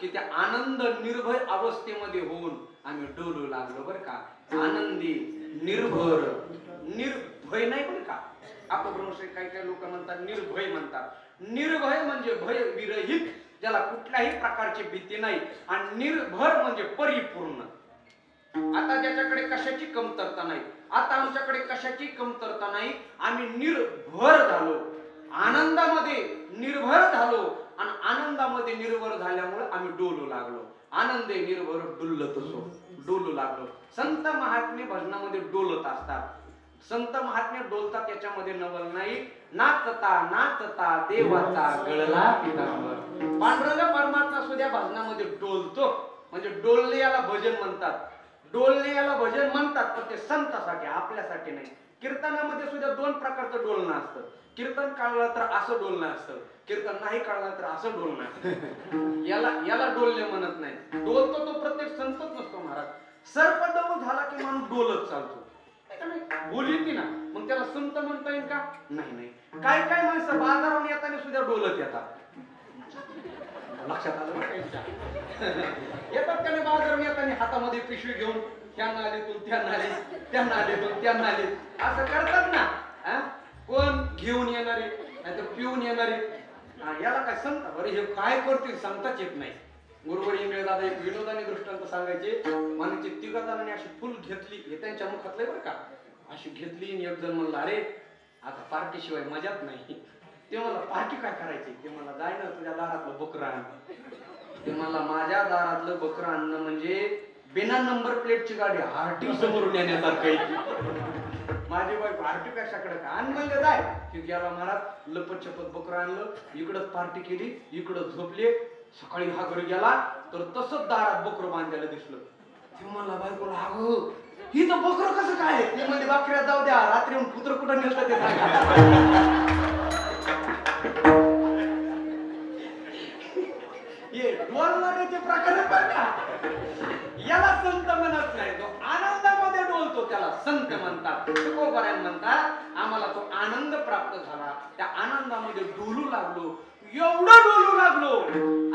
की त्या आनंद निर्भय अवस्थेमध्ये होऊन आम्ही डोलू लागलो बरं का. आनंदी, निर्भर, निर्भय नाही बरं का. अपभ्रंश काही लोक म्हणतात निर्भय म्हणतात. निर्भय म्हणजे भय विरहित, ज्याला कुठल्याही प्रकारची भीती नाही. आणि निर्भर म्हणजे परिपूर्ण. आता ज्याच्याकडे कशाची कमतरता नाही. आता आमच्याकडे कशाची कमतरता नाही. आम्ही निर्भर झालो, आनंदामध्ये निर्भर झालो आणि आनंदामध्ये निर्भर झाल्यामुळे आम्ही डोलू लागलो. आनंदे निर्भर डुलत असो, डोलू लागलो. संत महात्मे भजनामध्ये डोलत असतात. संत महात्मे डोलतात याच्यामध्ये नवल नाही. नाचता नाचता देवाचा गळला पितांबर. पांडुरंग परमात्मा सुद्धा भजनामध्ये डोलतो. म्हणजे डोलणे याला भजन म्हणतात. डोलणे याला भजन म्हणतात पण ते संतासाठी, आपल्यासाठी नाही. कीर्तनामध्ये सुद्धा 2 प्रकारचं डोलणं असतं. कीर्तन काढलं तर असं डोलणं असतं, कीर्तन नाही काढलं तर असं डोलणं असतं. याला डोलणे म्हणत नाही. डोलतो तो प्रत्येक संतच नसतो महाराज. सर्पदंश झाला की माणूस डोलत चालतो. बोलली ना मग त्याला संत म्हणता येईल का? नाही. काय काय माणसं बाजारावरून येताना सुद्धा डोलत येतात. लक्षात आलं येतात त्याने बाजारावरून येताना हातामध्ये पिशवी घेऊन त्यांना आले तू त्यांना आले, त्यांना आले तू त्यांना आले असं करतात ना. कोण घेऊन येणारे नाहीतर पिऊन येणारे. याला काय संत बरं हे काय करतील सांगताच येत नाही. बरोबर इंगळे दादा एक विनोदाने दृष्टांत सांगायचे. म्हणायचे 3 जणांनी अशी फुल घेतली, हे त्यांच्या मुखातलं बरं का. अशी घेतली आणि एक जण म्हणला अरे आता पार्टी शिवाय मजाच नाही. ते मला पार्टी काय करायची? ते मला जाय ना तुझ्या दारातलं बकरं आण. ते मला माझ्या दारातलं बकरं आणणं म्हणजे बिना नंबर प्लेटची गाडी आरटी समोरून येण्यासारखं. माझी बाई आरटी कशाकडे का आण म्हणलं जाय की गेला महाराज लपत छपत बकरं आणलं. इकडंच पार्टी केली, इकडं झोपले. सकाळी हा घरी गेला तर तसंच दारात बकरं बांधायला दिसलं. ते मला बायकोला अगं ही तर बकरं कसं काय? ते म्हणजे बाकऱ्या जाऊ द्या, रात्री येऊन पुत्र कुठं नेलं ते सांगा. हे डोलणाऱ्याचे प्रकार पण का याला संत म्हणत नाही. तो आनंदामध्ये डोलतो त्याला संत म्हणतात. तुकोबारायण म्हणतात आम्हाला तो आनंद प्राप्त झाला, त्या आनंदामध्ये डोलू लागलो, एवढं डोलू लागलो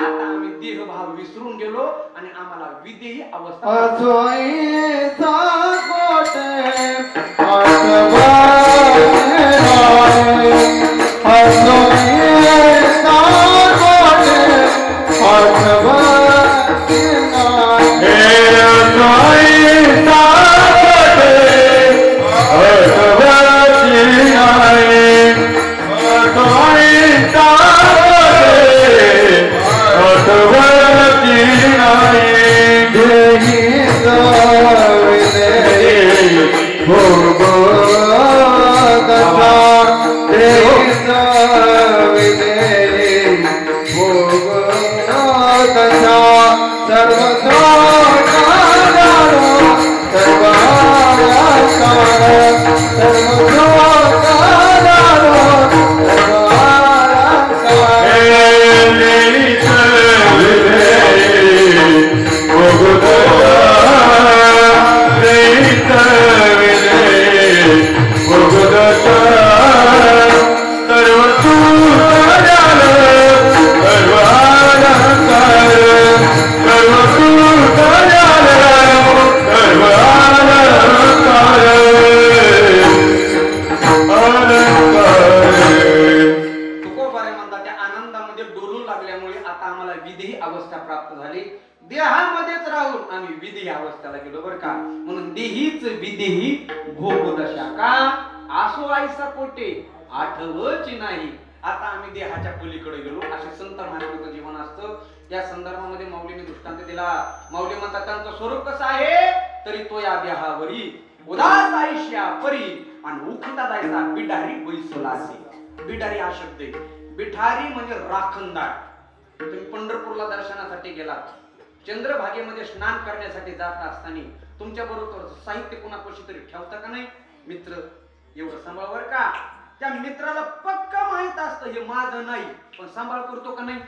आता आम्ही देहभाव विसरून गेलो आणि आम्हाला विदेही अवस्था आठवची नाही. आता आम्ही देहाच्या पलीकडे गेलो असे संत महात्म्याचं जीवन असतं. या संदर्भामध्ये माऊलीने दृष्टांत दिला. माऊली म्हणतात त्यांचं स्वरूप कसं आहे, तरी तो या देहावरी उदास आयुष्या परी आणि उखता जायचा बिडारी बैसला असे. बिडारी हा शब्द आहे. बिठारी म्हणजे राखणदार. तुम्ही पंढरपूरला दर्शनासाठी गेलात, चंद्रभागेमध्ये स्नान करण्यासाठी जात असताना तुमच्या बरोबर साहित्य कोणापाशी तरी ठेवता का नाही? मित्र एवढं सांभाळवर का? त्या मित्राला पक्का माहित असतं हे माझं नाही, पण सांभाळ करतो का नाही,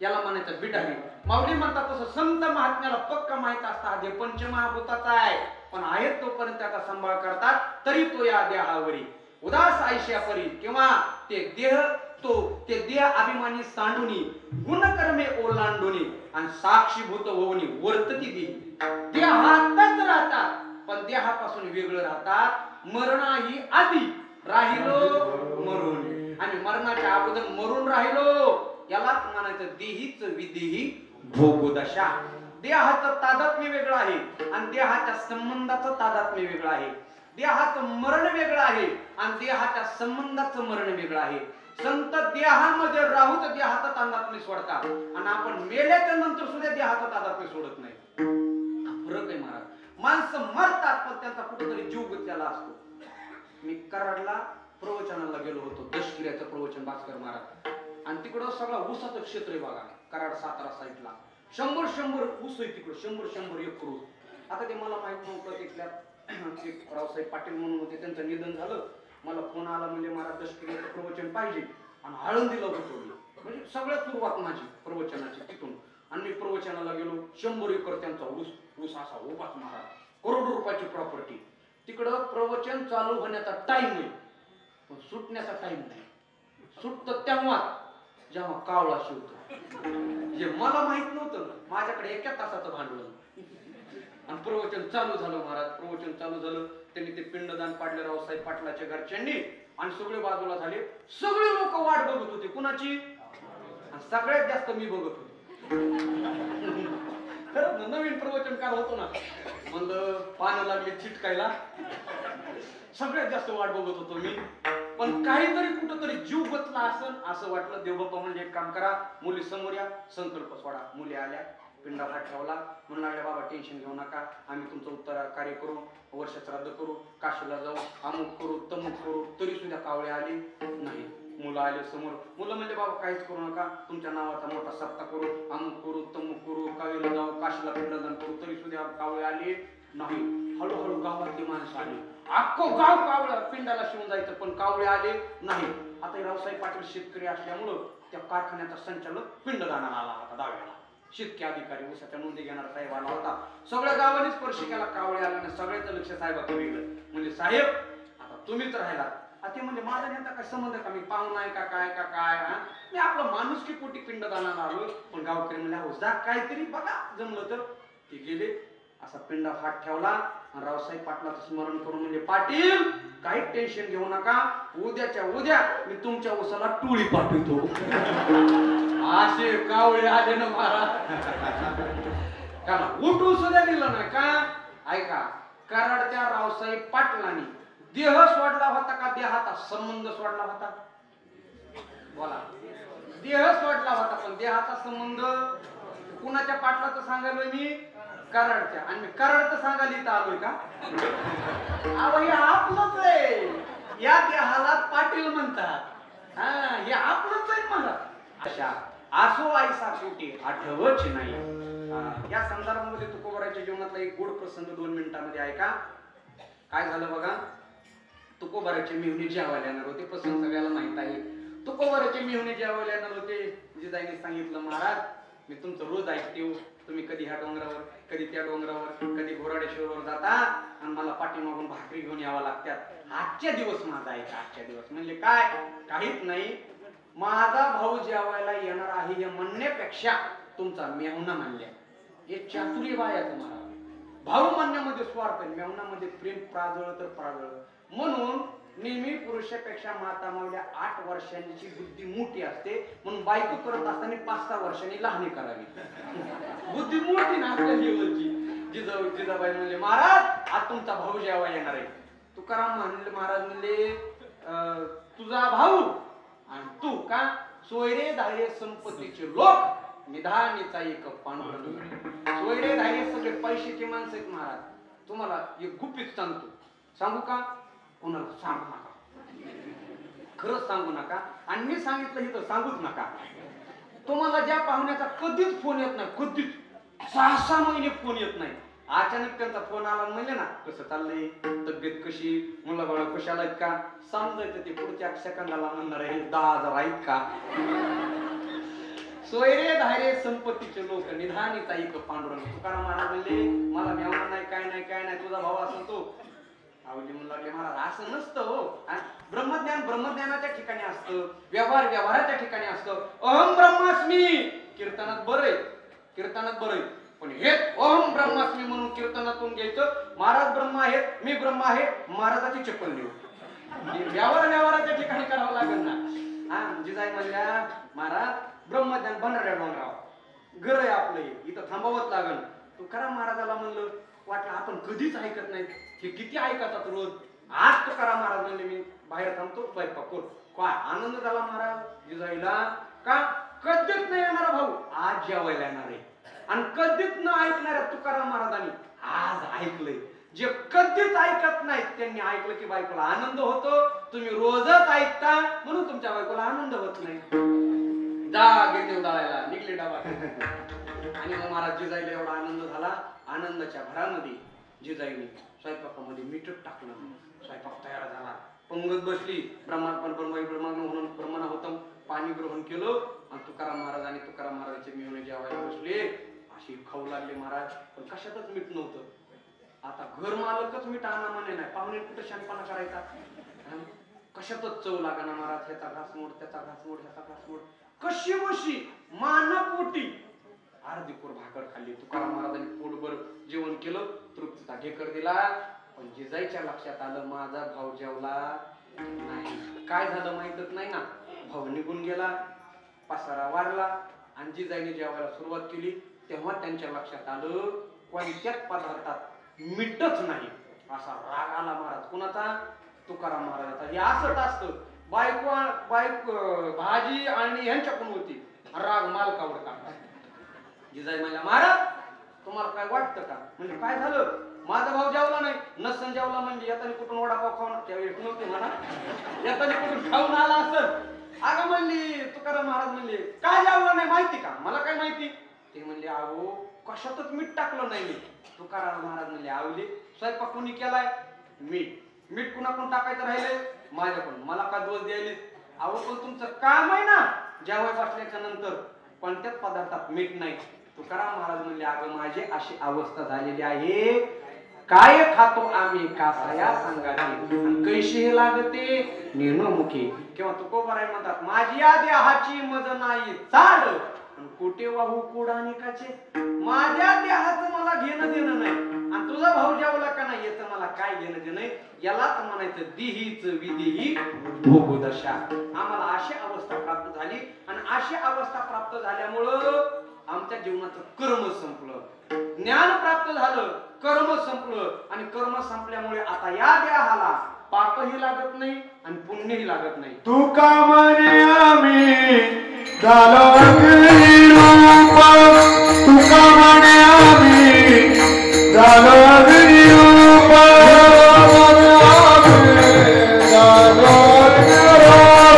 याला म्हणायचं बिडारी. माऊली म्हणतात तसं संत महात्म्याला पक्का माहित असतं हा देह पंचमहाभूताचा आहे, पण आहेत तोपर्यंत त्याचा सांभाळ करतात. तरी तो या देहावरी उदास आयुष्या परी किंवा ते देह अभिमानी सांडुनी गुणकर्मे ओलांडुनी आणि साक्षीभूत होऊनी वर्तती देही. देहातच राहतात पण देहापासून वेगळं राहतात. मरणाही आधी राहिलो मरून आणि मरणाच्या अगोदर मरून राहिलो, यालाच म्हणायचं देहीच विदेही भोगदशा. देहाचं तादात्म्य वेगळं आहे आणि देहाच्या संबंधाचं तादात्म्य वेगळं आहे. देहाचं मरण वेगळं आहे आणि देहाच्या संबंधाचं मरण वेगळं आहे. संत देहामध्ये राहूच देहाचं तादात्म्य सोडतात आणि आपण मेल्याच्या नंतर सुद्धा देहाचं तादात्म्य सोडत नाही. फरक आहे महाराज. माणसं मरतात पण त्यांचा कुठेतरी जीव गुंतलेला असतो. मी कराडला प्रवचनाला गेलो होतो, दशकिऱ्याचं प्रवचन भास्कर महाराज, आणि तिकडं सगळा ऊसाचं क्षेत्र आहे बघा. कराड सातारा साईडला 100 ऊस आहे तिकडं, 100 एकर ऊस. आता ते मला माहित नव्हतं. तिथल्या रावसाहेब पाटील म्हणून होते, त्यांचं निधन झालं. मला फोन आला म्हणजे महाराज दशकिऱ्याचं प्रवचन पाहिजे आणि आळंदीला होतो. म्हणजे सगळ्यात सुरुवात माझी प्रवचनाची तिथून. आणि मी प्रवचनाला गेलो. 100 एकर त्यांचा ऊस असा उभाच महाराज, करोडो रुपयाची प्रॉपर्टी. तिकडं प्रवचन चालू होण्याचा टाइम आहे पण सुटण्याचा टाइम नाही. सुटतं तेव्हा जेव्हा कावळा शिवतो. जे मला माहित नव्हतं, माझ्याकडे 1 तासाचं भांडवल आणि प्रवचन चालू झालं महाराज. प्रवचन चालू झालं, त्यांनी ते पिंडदान पाडलं रावसाहेब पाटलाच्या घरच्यांनी आणि सगळे बाजूला झाले. सगळे लोक वाट बघत होते कुणाची, आणि सगळ्यात जास्त मी बघत होतो. नवीन प्रवचनकार होतो ना, म्हणलं पानं लागली चिटकायला, सगळ्यात जास्त वाट बघत होतो मी. पण काहीतरी कुठंतरी जीव बसला असं वाटलं. देवबाप्पा म्हणजे एक काम करा, मुली समोर या, संकल्प सोडा. मुली आल्या, पिंडाला ठेवला, म्हणून बाबा टेन्शन घेऊ नका, आम्ही तुमचं उत्तर कार्य करू, वर्ष श्राद्ध करू, काशीला जाऊ, अमुक करू तमुक करू. तरी सुद्धा कावळे आले नाही. मुलं आले समोर. मुलं म्हणजे बाबा काहीच करू नका, तुमच्या नावाचा मोठा सप्ताह करू, अमुक करू तमुक करू, कावीला जाऊ, काशीला पिंडदान करू. तरी सुद्धा कावळे आले नाही. हळूहळू गावातली माणसं आली. अख्खं गाव कावळ्या पिंडाला शिवून जायचं पण कावळे आले नाही. आता रावसाहेब पाटील शेतकरी असल्यामुळं त्या कारखान्याचा संचालक पिंडदानाला आला होता दाव्याला. शेतकी अधिकारी ऊसाच्या नोंदी घेणारा साहेब आला होता. सगळ्या गावाने स्पर्श केला, कावळे आला ना सगळ्याचं लक्ष साहेबाकडे गेलं. म्हणजे साहेब आता तुम्हीच राहिला. ते म्हणजे माझा नेमका काय संबंध का, मी पाहुणा आहे का काय का काय, मी आपलं माणुसकी पोटी पिंडदानाला आलो. पण गावकरी म्हणजे हो जा काहीतरी बघा जमलं तर. ते गेले, असा पिंड हात ठेवला आणि रावसाहेब पाटलाचं स्मरण करून म्हणजे पाटील काही टेन्शन घेऊ नका, उद्याच्या उद्या मी तुमच्या उसाला टोळी पाठवतो. असे कावळे आले ना महाराज, उठू सुद्धा दिलं नाही का. ऐका, कराडच्या रावसाहेब पाटलांनी देह सोडला होता का देहाचा संबंध सोडला होता? बोला. देह सोडला होता पण देहाचा संबंध कुणाच्या पाटलाचं सांगायलोय मी? कराडच्या. आणि मी कराडचं सांगायला इथं आलोय का? अहो हे आपलंच आहे, या देहाला पाटील म्हणतात. हे आपलंच आहे मला. अशा आसो आईसा पोटी आठवच नाही. या संदर्भामध्ये तुकोबाराच्या जीवनातला एक गोड प्रसंग 2 मिनिटांमध्ये ऐका. काय झालं बघा. तुकोबाराचे मेहुणे जेवायला येणार होते. प्रसंग सगळ्याला माहित आहे. तुकोबाराचे मेहुणे जेवायला येणार होते. जिजाईने सांगितलं, महाराज मी तुमचं रोज ऐकते, तुम्ही कधी ह्या डोंगरावर कधी त्या डोंगरावर कधी घोराडेश्वरवर जाता आणि मला पाठीमागून भाकरी घेऊन यावं लागतात. आजच्या दिवस माझा आहे का? आजच्या दिवस म्हणजे काय? काहीच नाही. माझा भाऊ जेवायला येणार आहे हे म्हणण्यापेक्षा तुमचा मेहुणा म्हणल्या हे चातुर्य बायाचं महाराज. भाऊ म्हणण्यामध्ये स्वार्थ, मेहुणामध्ये प्रेम प्राजळ तर प्राजळ. म्हणून नेहमी पुरुषापेक्षा माता मावल्या 8 वर्षांची बुद्धी मोठी असते. म्हणून बायको करत असताना 5-6 वर्षांनी लहानी करावी. बुद्धी मोठी ना आपल्या लेवलची. जिजाबाई म्हणले, महाराज आज तुमचा भाऊ जेव्हा येणार आहे. तुकाराम म्हणले, महाराज म्हणले तुझा भाऊ आणि तू का सोयरे धारे संपत्तीचे लोक, निधानीचा एक पांडुरंग. सोयरे धारे सगळे पैशाचे माणसं आहेत महाराज. तुम्हाला एक गुपित सांगतो. सांगू का? कोणाला सांगू नका, खरंच सांगू नका. आणि मी सांगितलं इथं सांगूच नका. तुम्हाला ज्या पाहुण्याचा कधीच फोन येत नाही, कधीच 6-6 महिने फोन येत नाही, अचानक त्यांचा फोन आला म्हणले ना कसं चाललंय, तब्येत कशी, मुलं बाळ कशाला आहेत का, समजायचं ते पुढच्या सेकंदाला म्हणणार आहे 10,000 आहेत का. सोयरे धारे संपत्तीचे लोक, निधानीचा एक पांडुरंग. तुकाराम महाराज म्हणले, मला मेवणार नाही, काय नाही काय नाही, तुझा भाऊ असं तो. आवली म्हणू लागले, महाराज असं नसतं हो. ब्रह्मज्ञान ब्रह्मज्ञानाच्या ठिकाणी असतं, व्यवहार व्यवहाराच्या ठिकाणी असतं. अहम ब्रह्मास्मी कीर्तनात बरं, कीर्तनात बरं, पण हे अहम ब्रह्मास्मी म्हणून कीर्तनातून घ्यायचं. महाराज ब्रह्मा आहेत, मी ब्रह्मा आहे, महाराजाची चप्पल नेऊ. व्यवहार व्यवहाराच्या ठिकाणी करावं लागेल ना. जिजाई म्हणल्या, महाराज ब्रह्मज्ञान बनणाऱ्या डोंगराव घर आहे आपलं, इथं थांबावंच लागेल. तुकाराम महाराजाला म्हणलं, वाटलं आपण कधीच ऐकत नाही, हे किती ऐकतात रोज. आज तुकाराम महाराज म्हणले, मी बाहेर थांबतो, स्वयंपाक करू. काय आनंद झाला महाराज जिजाईला. का कधीच नाही येणारा भाऊ आज जेवायला येणार आहे. आणि कधीच न ऐकणाऱ्या तुकाराम महाराजांनी आज ऐकलंय. जे कधीच ऐकत नाहीत त्यांनी ऐकलं की बायकोला आनंद होतो. तुम्ही रोजच ऐकता म्हणून तुमच्या बायकोला आनंद होत नाही. जा गेले उदाळायला निघले डाबा. आणि मग महाराज जिजाईला एवढा आनंद झाला. आनंदाच्या भरामध्ये जिजाईने स्वयंपाकामध्ये मीठच टाकलं. स्वयंपाक तयार झाला. पंगत बसली. ब्रह्मात्मन म्हणून ब्रह्मणाहुतम पाणी ग्रहण केलं. आणि तुकाराम महाराज आणि तुकाराम महाराजांचे मेहुणे जेवायला बसले. अशी खाऊ लागले महाराज. पण कशातच मीठ नव्हतं. आता घर मालकच मीठ आणा म्हणे नाही, पाहुणे कुठं शानपणा करायचा. कशातच चव लागाना महाराज. ह्याचा घास मोड, त्याचा घास मोड, ह्याचा घास मोड. कशी बशी मानापोटी अर्धीपूर भाकर खाल्ली. तुकाराम महाराजांनी पोटभर जेवण केलं, तृप्तीचा ढेकर दिला. पण जिजाईच्या लक्षात आलं, माझा भाऊ जेवला नाही. काय झालं माहितच नाही ना. भाऊ निघून गेला, पसारा वाढला आणि जिजाईने जेवायला सुरुवात केली. तेव्हा त्यांच्या लक्षात आलं, कोणत्याच पदार्थात मीठच नाही. असा राग आला महाराज. कुणाचा? तुकाराम महाराजाचा. हे असंच असतं. बायको भाजी आणि ह्यांच्याकडून होती, राग मालकावर का. जिजाई म्हणल्या, महाराज तुम्हाला काय वाटतं का? म्हणजे काय झालं? माझा भाऊ जेवला नाही. नसन जेवला म्हणजे याताने कुठून वडापाव खाऊन, त्यावेळी नव्हते म्हणा, याताने कुठून खाऊन आला असं. अगं म्हणली तुकाराम महाराज म्हणले, काय जेवला नाही माहिती का? मला काय माहिती. ते म्हणले, अहो कशातच मीठ टाकलं नाही मी. तुकाराम महाराज म्हणले, आवली स्वयंपाक कोणी केलाय? मीठ. मीठ कुणाकडून टाकायचं राहिले? माझ्याकडून. मला का दोष द्यायले? अहो पण तुमचं काम आहे ना जेवाय बसल्याच्या नंतर कोणत्याच पदार्थात मीठ नाही. तुकाराम महाराज म्हणले अगं माझी अशी अवस्था झालेली आहे, काय खातो आम्ही कासाया सांगायची कैशी लागते निर्णमुखी. किंवा तुकोबाराय म्हणतात माझी या देहाची मज नाही चाल कुठे वाहू कुडानिकाचे. माझ्या देहाचं मला घेणं देणं नाही आणि तुझा भाऊ जेवला का नाही याचं मला काय घेणं देणं नाही. यालाच म्हणायचं दिहीच विधीही भोगदशा. आम्हाला अशी अवस्था प्राप्त झाली आणि अशी अवस्था प्राप्त झाल्यामुळं आमच्या जीवनाचं कर्म संपलं, ज्ञान प्राप्त झालं, कर्म संपलं आणि कर्म संपल्यामुळे आता या देहाला पापही लागत नाही आणि पुण्यही लागत नाही. तुका म्हणे आम्ही झालो अग्निरूप, तुका म्हणे आम्ही झालो अग्निरूप, तुका म्हणे आम्ही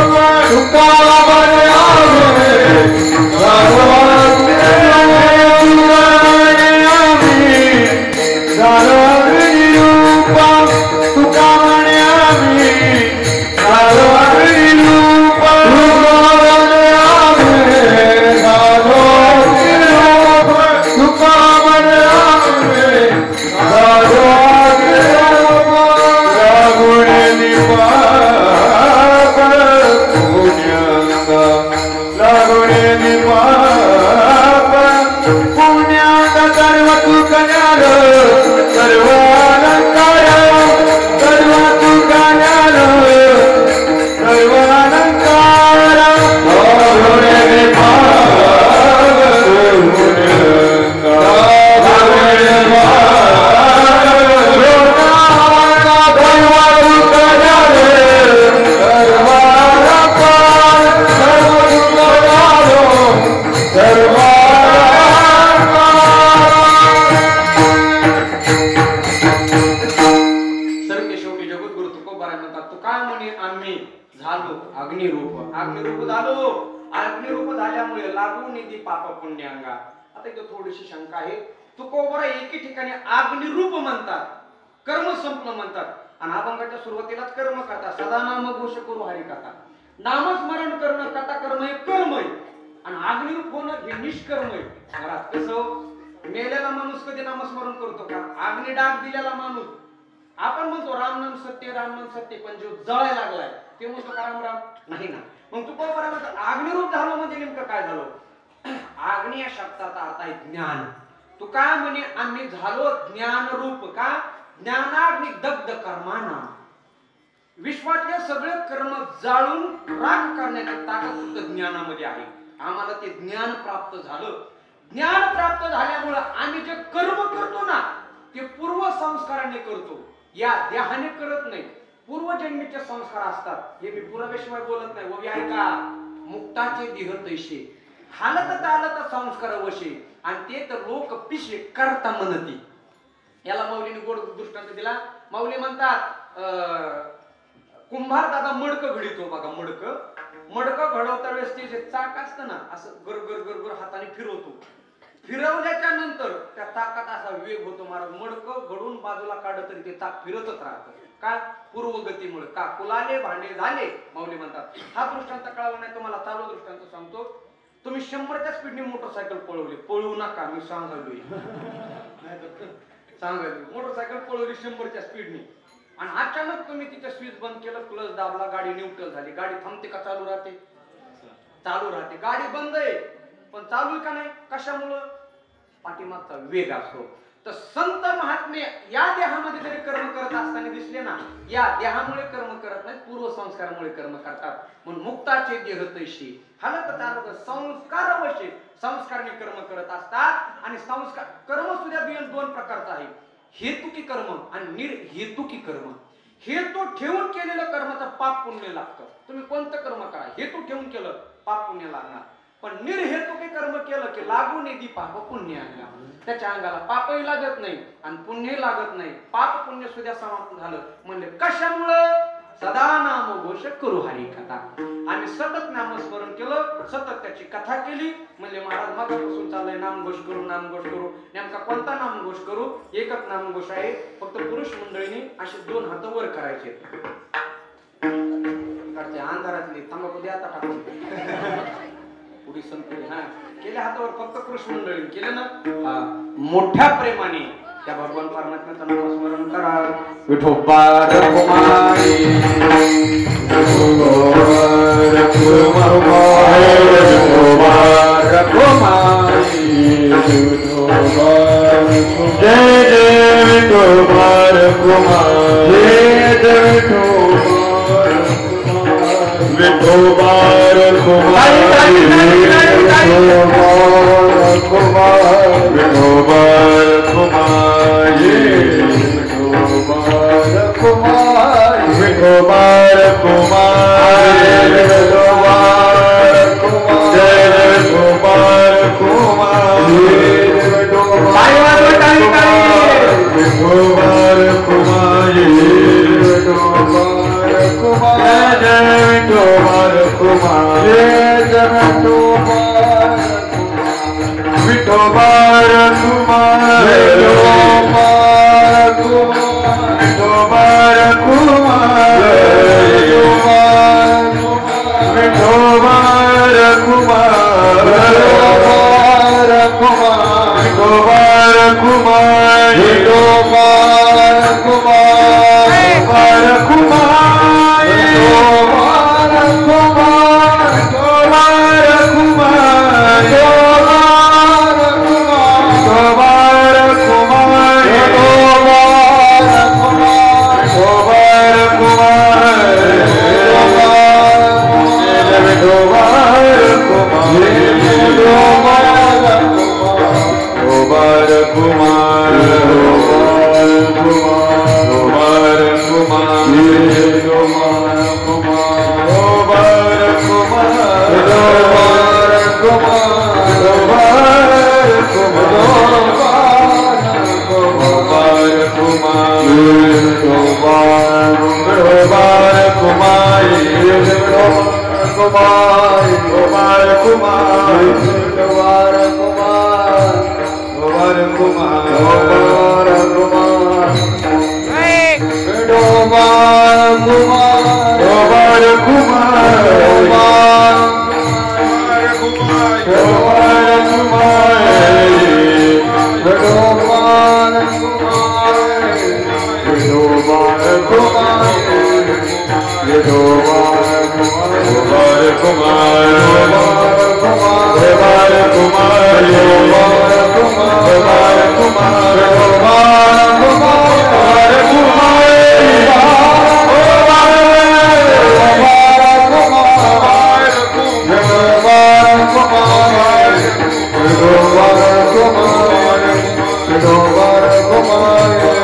झालो सुरुवातीलाच कर्म करता सदा नाम घोष करू हरी कथा. नामस्मरण करणं कथा कर्म हे कर्म आहे आणि अग्निरूप होणं हे निष्कर्म आहे. कसं मेलेला माणूस कधी नामस्मरण करतो का? अग्नी डाग दिलेला माणूस आपण म्हणतो राम नाम सत्य पण जो जळायला लागलाय ते म्हणतो का राम राम नाही ना. मग तू कोण बरोबर अग्निरूप झालो म्हणजे नेमकं काय झालं? अग्नी या शब्दाचा अर्थ आहे ज्ञान. तू काय म्हणे आम्ही झालो ज्ञानरूप का? ज्ञानाग्नी दग्ध कर्माना. विश्वातले सगळे कर्म जाळून राख करण्याची ताकद फक्त ज्ञानामध्ये आहे. आम्हाला ते ज्ञान प्राप्त झालं. ज्ञान प्राप्त झाल्यामुळे आम्ही जे कर्म करतो ना ते पूर्व संस्काराने करतो, या देहाने करत नाही. पूर्वजन्मीचे संस्कार असतात. हे मी पुराव्याशिवाय बोलत नाही. व ऐका मुक्ताचे देह तैसे हालत चालत संस्कार वशे आणि ते तर लोक पिशे करता म्हणती. याला माऊलीने गोड दृष्टांत दिला. माऊली म्हणतात कुंभार दादा मडकं घडीतो बघा. मडकं घडवता वेळेस ते जे चाक असतं ना असं गर गर हाताने फिरवतो. फिरवल्याच्या नंतर त्या चाकात असा वेग होतो महाराज. मडकं घडून बाजूला काढलं तरी ते चाक फिरतच राहतं. काय? पूर्वगतीमुळे. का? कुलाले भांडे झाले. माऊली म्हणतात हा दृष्टांत कळाला नाही तुम्हाला चालू दृष्टांत सांगतो. तुम्ही 100च्या स्पीडने मोटरसायकल पळवली, पळवू नका मी सांगालोय मोटरसायकल पळवली 100च्या स्पीडने आणि अचानक तुम्ही तिचं स्विच बंद केलं, क्लच दाबला, गाडी न्यूट्रल झाली. गाडी थांबते का चालू राहते? चालू राहते. गाडी बंद आहे पण चालू आहे का नाही? कशामुळं? पाठीमागचा वेग असतो. तर संत महात्मे या देहामध्ये जरी कर्म करत असताना दिसले ना, या देहामुळे कर्म करत नाही, पूर्व संस्कारामुळे कर्म करतात. म्हणून मुक्ताचे देह तैशी हालत चालत संस्कार वशे संस्कारने कर्म करत असतात. आणि संस्कार कर्म सुद्धा दोन प्रकारचा आहे. हेतुकी कर्म आणि निर्हेतुकी कर्म. हेतू ठेवून केलेलं कर्माचं पाप पुण्य लागतं. तुम्ही कोणतं कर्म करा हेतू ठेवून केलं पाप पुण्य लागणार. पण निर्हेतुकी कर्म केलं की लागून येते पाप पुण्य आणला. त्याच्या अंगाला पापही लागत नाही आणि पुण्यही लागत नाही. पाप पुण्य सुद्धा समाप्त झालं. म्हणजे कशामुळं? सदा नाम घोष करू हरी कथा. आम्ही सतत नामस्मरण केलं, सतत त्याची कथा केली. म्हणजे महाराज मागापासून चाललंय नामघोष करू नामघोष करू. नेमका कोणता नामघोष करू? एकच नामघोष आहे. फक्त पुरुष मंडळीने असे 2 हात वर करायचे. अंधारातली तंबाखू द्या आता टाकून पुढे संपली हा केल्या हातावर फक्त कृष्ण मंडळी केलं ना हा मोठ्या प्रेमाने त्या भगवान परमात्म्याचं नामस्मरण करा विठोबा रखुमाई जय जय विठोबा रखुमाई विठोबा रखुमाई विठोबा रखुमाई विठोबा रखुमाई जय विठोबा रखुमाई विठोबा रखुमाई जय विठोबा रखुमाई विठोबा रखुमाई विठोबा रखुमाई विठोबा रखुमाई विठोबा रखुमाई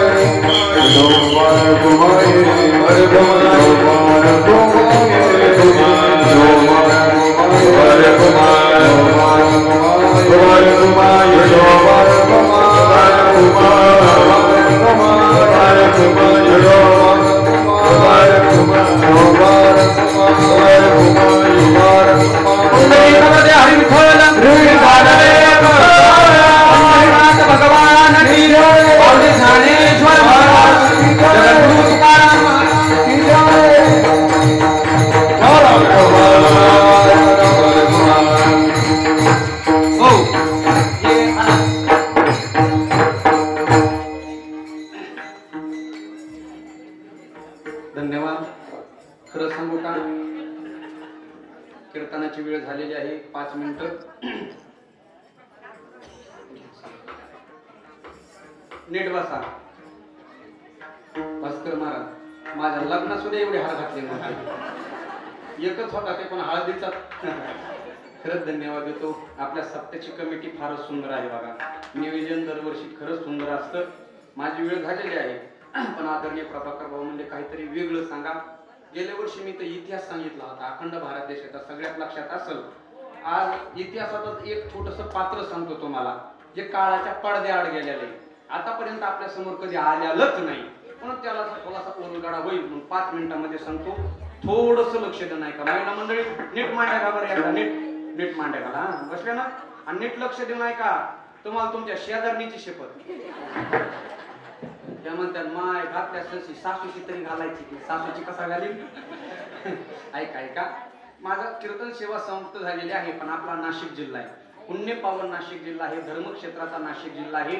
धन्यवाद. खरं सांगू का कीर्तनाची वेळ झालेली आहे 5 मिनिटं. नीट बसा. भास्कर महाराज माझ्या लग्नात सुद्धा एवढे हार घातले नव्हते. एकच होता ते पण हळदीचा. खरंच धन्यवाद देतो. आपल्या सप्त्याची कमिटी फारच सुंदर आहे बघा. नियोजन दरवर्षी खरंच सुंदर असतं. माझी वेळ झालेली आहे पण आदरणीय प्रभाकर भाऊ म्हणजे काहीतरी वेगळं सांगा. गेल्या वर्षी मी तर इतिहास सांगितला होता अखंड भारत देशाचा. सगळ्यात लक्षात असेल. आज इतिहासातच एक छोटस पात्र सांगतो तुम्हाला जे काळाच्या पडद्याआड गेलेले आतापर्यंत आपल्या समोर कधी आलेलंच नाही म्हणून त्याला थोडासा उलगडा होईल म्हणून 5 मिनिटांमध्ये सांगतो. थोडस लक्ष देणं नाही का महिला मंडळी. नीट मांड्या का बरं एकदा नीट मांड्या का हा बसले ना आणि नीट लक्ष देऊ नाही का. तुम्हाला तुमच्या शेजारणीची शपथ त्या म्हणतात माय घातल्या सशी सासूची तरी घालायची की सासूची कसा घालील. ऐका माझा कीर्तन सेवा समाप्त झालेली आहे, पण आपला नाशिक जिल्हा आहे, पुण्य पावन नाशिक जिल्हा आहे, धर्मक्षेत्राचा नाशिक जिल्हा आहे.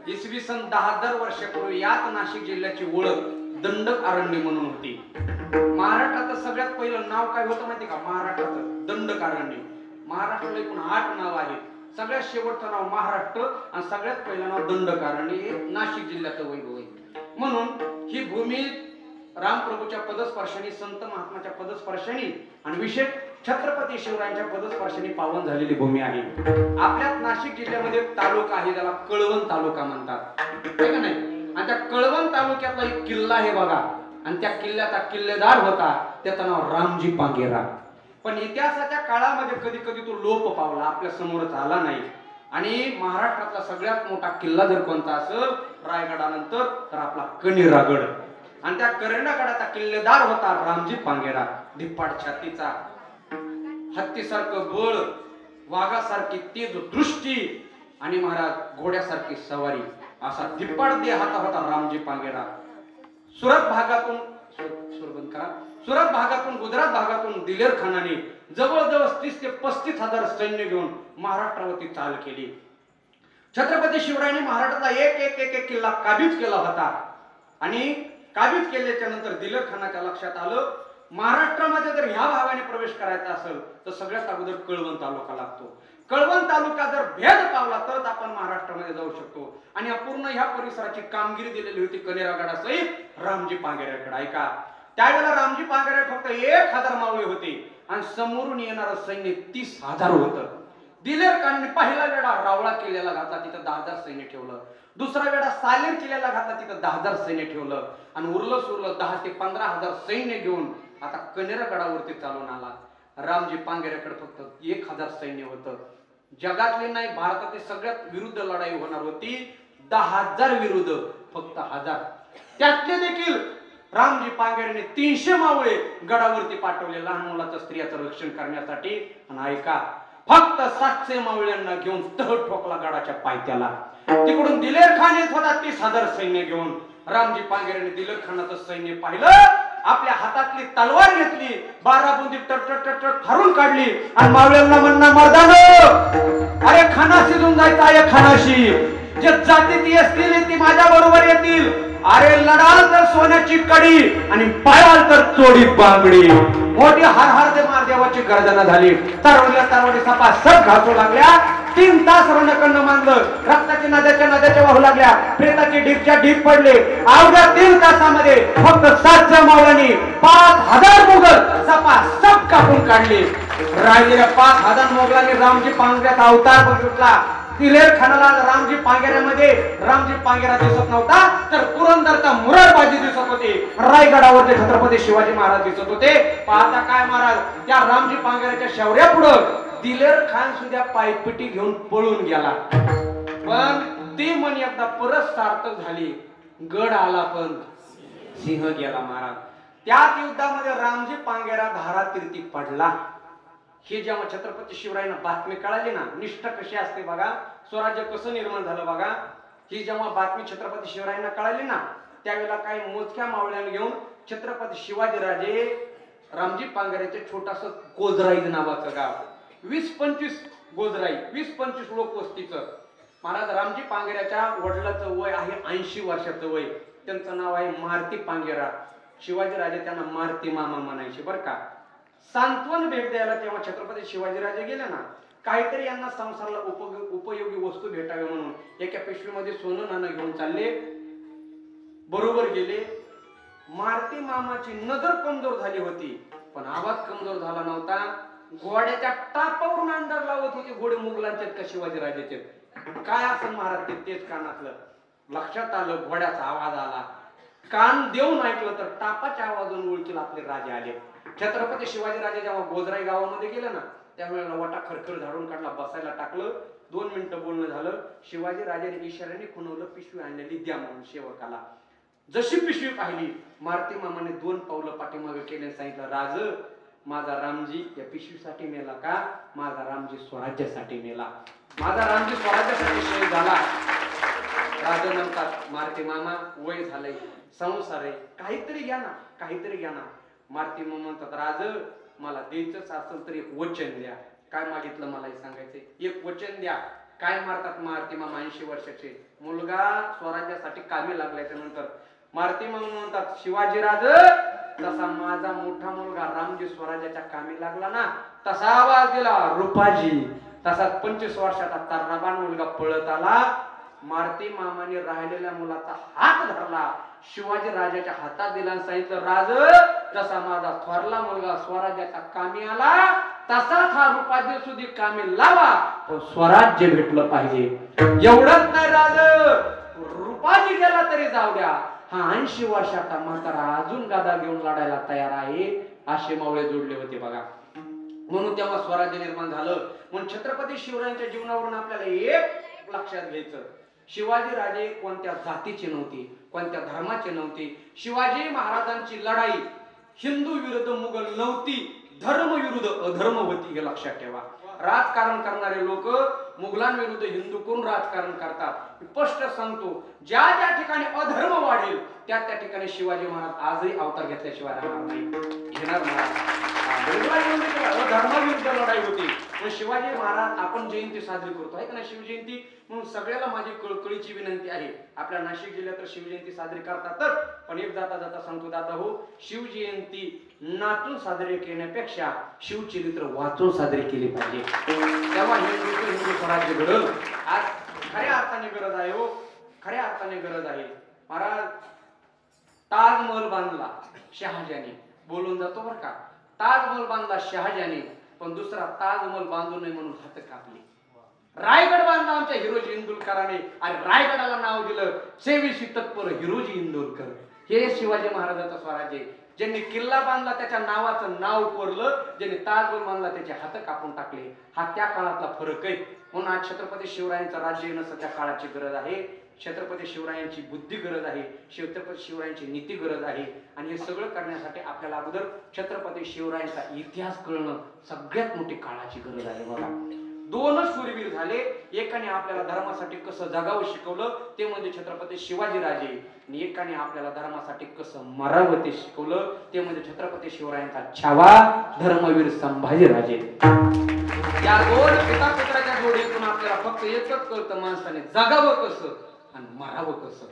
इसवी सन 10,000 वर्षापूर्वी याच नाशिक जिल्ह्याची ओळख दंडक अरण्य म्हणून होती. महाराष्ट्राचं सगळ्यात पहिलं नाव काय होतं माहिती का? महाराष्ट्राचं दंडक अरण्य. महाराष्ट्राला एकूण 8 नाव आहेत. सगळ्यात शेवटचं नाव महाराष्ट्र आणि सगळ्यात पहिलं नाव दंडक अरण्य. हे नाशिक जिल्ह्याचं वैभव आहे. म्हणून ही भूमी रामप्रभूच्या पदस्पर्शाने, संत महात्माच्या पदस्पर्शाने आणि विशेष छत्रपती शिवरायांच्या पदस्पर्शाने पावन झालेली भूमी आहे. आपल्या नाशिक जिल्ह्यामध्ये तालुका आहे, त्याला कळवण तालुका म्हणतात, आहे का नाही? आणि त्या कळवण तालुक्यातला एक किल्ला आहे बघा, आणि त्या किल्ल्याचा किल्लेदार होता, त्याचं नाव रामजी पांगेरा. पण इतिहासाच्या काळामध्ये कधी कधी तो लोप पावला, आपल्या समोरच आला नाही. आणि महाराष्ट्रातला सगळ्यात मोठा किल्ला जर कोणता असेल रायगडानंतर तर आपला कनेरागड. आणि त्या कनेरागडाचा किल्लेदार होता रामजी पांगेरा. धिप्पाड छातीचा, हत्तीसारखं बळ, वाघासारखी तेज दृष्टी आणि महाराज घोड्यासारखी सवारी, असा धिप्पाड देहाचा होता रामजी पांगेरा. सुरत भागातून गुजरात भागातून दिलेर खानाने जवळजवळ 30 ते 35 हजार सैन्य घेऊन महाराष्ट्रावरती चाल केली. छत्रपती शिवरायांनी महाराष्ट्राचा एक किल्ला काबीज केला होता. आणि काबीज केल्याच्या नंतर दिलेर खानाच्या लक्षात आलं, महाराष्ट्रामध्ये जर ह्या भागाने प्रवेश करायचा असेल तर सगळ्यात अगोदर कळवण तालुका लागतो. कळवण तालुका जर भेद पावला तरच आपण महाराष्ट्रामध्ये जाऊ शकतो. आणि पूर्ण ह्या परिसराची कामगिरी दिलेली होती कनेरागडासहित रामजी पांगेऱ्याकडे. ऐका, त्यावेळेला रामजी पांगेऱ्या फक्त 1000 मावळे होते आणि समोरून येणारं सैन्य 30,000 होतं. दिलेर खानने पहिला वेळा रावळा किल्ल्याला घातला, तिथं 10,000 सैन्य ठेवलं. दुसरा वेळा सालेर किल्ल्याला घातला, तिथं 10,000 सैन्य ठेवलं. आणि उरलं सुरलं 10 ते 15,000 सैन्य घेऊन आता कनेरागडावरती चालून आला. रामजी पांगेऱ्याकडे फक्त 1000 सैन्य होतं. जगातली नाही, भारतातील सगळ्यात विरुद्ध लढाई होणार होती 10,000 विरुद्ध फक्त 1000. त्यातले देखील रामजी पांगेऱ्याने 300 मावळे गडावरती पाठवले लहान मुलाचं, स्त्रियाचं रक्षण करण्यासाठी. आणि ऐका, फक्त 700 मावळ्यांना घेऊन तह ठोकला गडाच्या पायथ्याला. तिकडून दिलेर खान येत होता 30,000 सैन्य घेऊन. रामजी पांगेऱ्याने दिलेर खानाचं सैन्य पाहिलं, आपल्या हातातली तलवार घेतली, 12 बुंदी टट फारून काढली आणि मावळ्यांना म्हणणं, मर्दानो, अरे खानाशी जाऊन जायचं आहे, खानाशी जे जाती ती असतील ती माझ्या बरोबर येतील. अरे लढाल तर सोन्याची कडी आणि पायाल तर चोडी बांगडी. मोठी हार हार दे महादेवाची गर्जना झाली. तरवडी सपासप घासू लागल्या. 3 तास रणकंड मानलं, रक्ताची नद्याच्या वाहू लागल्या, प्रेताची ढीपच्या ढीप पडले. अवघ्या 3 तासामध्ये फक्त 7 मावळ्यांनी 5,000 मुघल सपासप कापून काढले. राहिलेल्या 5,000 मुघलांनी रामजी पांगेऱ्याचा अवतार बघितला. दिलेर खानाला रामजी पांगेरा दिसत नव्हता, तर पुरंदरचा मुरारबाजी दिसत होते. रायगडावरचे छत्रपती शिवाजी महाराज दिसत होते. पाहता काय महाराज, त्या रामजी पांगेऱ्याच्या शौर्यापुढं दिलेर खान सुद्धा पायपिटी घेऊन पळून गेला. पण ती मन एकदा परत सार्थक झाली. गड आला पण सिंह गेला महाराज. त्याच युद्धामध्ये रामजी पांगेरा धारातीर्थी पडला. हे जेव्हा छत्रपती शिवरायांना बातमी कळाली ना, निष्ठा कशी असते बघा, स्वराज्य कसं निर्माण झालं बघा. ही जेव्हा बातमी छत्रपती शिवरायांना कळाली ना, त्यावेळेला काही मोजक्या मावळ्यांना घेऊन छत्रपती शिवाजीराजे रामजी पांगेऱ्याचे छोटास गोजराई नावाचं गाव, 20-25 गोजराई, 20-25 लोक वस्तीचं. महाराज रामजी पांगेऱ्याच्या वडिलाचं वय आहे 80 वर्षाचं वय. त्यांचं नाव आहे मारुती पांगेरा. शिवाजीराजे त्यांना मारुती मामा म्हणायचे बरं का. सांत्वन भेट द्यायला तेव्हा छत्रपती शिवाजीराजे गेले ना, काहीतरी यांना संसाराला उपयोगी वस्तू भेटावे म्हणून एका पिशवीमध्ये सोनं नाणं घेऊन चालले. बरोबर गेले. मारुती मामाची नजर कमजोर झाली होती, पण आवाज कमजोर झाला नव्हता. घोड्याच्या टापावरून अंदाज लावत होते घोडे मुघलांचे का शिवाजीराजेचे. काय असं महाराज तेच कानातलं लक्षात आलं. घोड्याचा आवाज आला, कान देऊन ऐकलं तर टापाच्या आवाजातून ओळखीला आपले राजे आले. छत्रपती शिवाजीराजे जेव्हा गोजराई गावामध्ये गेले ना, त्यावेळेला वाटा खरखर झाडून काढला, बसायला टाकलं. 2 मिनिटं बोलणं झालं. शिवाजी राजाने इशाऱ्याने खुणवलं, पिशवी आणलेली द्या म्हणून सेवकाला. जशी पिशवी पाहिली, मारुती मामाने 2 पावलं पाठीमागे केले, सांगितलं, राज, माझा रामजी या पिशवीसाठी मेला का? माझा रामजी स्वराज्यासाठी मेला. माझा रामजी स्वराज्यासाठी शहीद झाला. राजा म्हणतात, मारुती मामा वय झालंय, संसार आहे, काहीतरी घ्या ना, काहीतरी घ्या ना. मारुती मामा म्हणतात, राज, मला द्यायचंच असेल तर एक वचन द्या. काय मागितलं मलाही सांगायचंय, एक वचन द्या. काय मारतात मारुती मामा 80 वर्षाचे, मुलगा स्वराज्यासाठी कामी लागल्याच्या नंतर मारुती मामा म्हणतात, शिवाजीराज तसा माझा मोठा मुलगा रामजी स्वराज्याच्या कामी लागला ना, तसा आवाज दिला रुपाजी, तसा 25 वर्षाचा तर्राबान मुलगा पळत आला. मारुती मामाने राहिलेल्या मुलाचा हात धरला, शिवाजी राजाच्या हातात दिला आणि सांगितलं, राज जसा माझा थोरला मुलगा स्वराज्याच्या कामी आला तसाच हा रुपाजी सुधी कामी लावा, पण स्वराज्य भेटलं पाहिजे. एवढंच नाही राज, रुपाजी गेला तरी जाऊ द्या, हा 80 वर्षाचा म्हातारा अजून गादा घेऊन लढायला तयार आहे. असे मावळे जोडले होते बघा. म्हणून तेव्हा स्वराज्य निर्माण झालं. म्हणून छत्रपती शिवरायांच्या जीवनावरून आपल्याला एक लक्षात घ्यायचं, शिवाजी राजे कोणत्या जातीचे नव्हते, कोणत्या धर्माचे नव्हते. शिवाजी महाराजांची लढाई हिंदू विरुद्ध मुघल नव्हती, धर्म विरुद्ध अधर्म होती, हे लक्षात ठेवा. राजकारण करणारे लोक मुघलांविरुद्ध हिंदू कोण राजकारण करतात. स्पष्ट सांगतो, ज्या ज्या ठिकाणी अधर्म वाढेल त्या त्या ठिकाणी शिवाजी महाराज आजही अवतार घेतल्याशिवाय राहणार नाही, घेणार नाही. धर्माविरुद्ध लढाई होती. शिवाजी महाराज आपण जयंती साजरी करतो आहे का नाही, शिवजयंती. म्हणून सगळ्याला माझी कळकळीची विनंती आहे, आपल्या नाशिक जिल्ह्यात तर शिवजयंती साजरी करतातच, पण एक जाता जाता सांगतो दादा हो, शिवजयंती नाचून साजरी करण्यापेक्षा शिवचरित्र वाचून साजरी केली पाहिजे. तेव्हा हे हिंदू स्वराज्य घडल. आज खऱ्या अर्थाने गरज आहे हो, खऱ्या अर्थाने गरज आहे. महाराज ताजमहल बांधला शहाजाने, बोलून जातो बरं का, ताजमहल बांधला शहाजाने, पण दुसरा ताजमहल बांधू नये म्हणून हात कापले. रायगड बांधला आमच्या हिरोजी इंदुलकरांनी, आणि रायगडाला नाव दिलं सेविसी तत्पर हिरोजी इंदुलकर. हे शिवाजी महाराजांचं स्वराज्य. ज्यांनी किल्ला बांधला त्याच्या नावाचं नाव कोरलं, ज्यांनी ताजमहल बांधला त्याचे हात कापून टाकले. हा त्या काळातला फरक आहे. म्हणून आज छत्रपती शिवरायांचं राज्य येणं सध्या काळाची गरज आहे. छत्रपती शिवरायांची बुद्धी गरज आहे, छत्रपती शिवरायांची नीती गरज आहे. आणि हे सगळं करण्यासाठी आपल्याला अगोदर छत्रपती शिवरायांचा इतिहास कळणं सगळ्यात मोठी काळाची गरज आहे. बघा, दोनच शूरवीर झाले, एकाने आपल्याला धर्मासाठी कसं जगावं शिकवलं ते म्हणजे छत्रपती शिवाजीराजे, आणि एकाने आपल्याला धर्मासाठी कसं मरावं ते शिकवलं ते म्हणजे छत्रपती शिवरायांचा छावा धर्मवीर संभाजीराजे. या दोन पिता पुत्राच्या जोडीतून आपल्याला फक्त एकच कळतं, माणसाने जगावं कसं आणि मरावं कसं,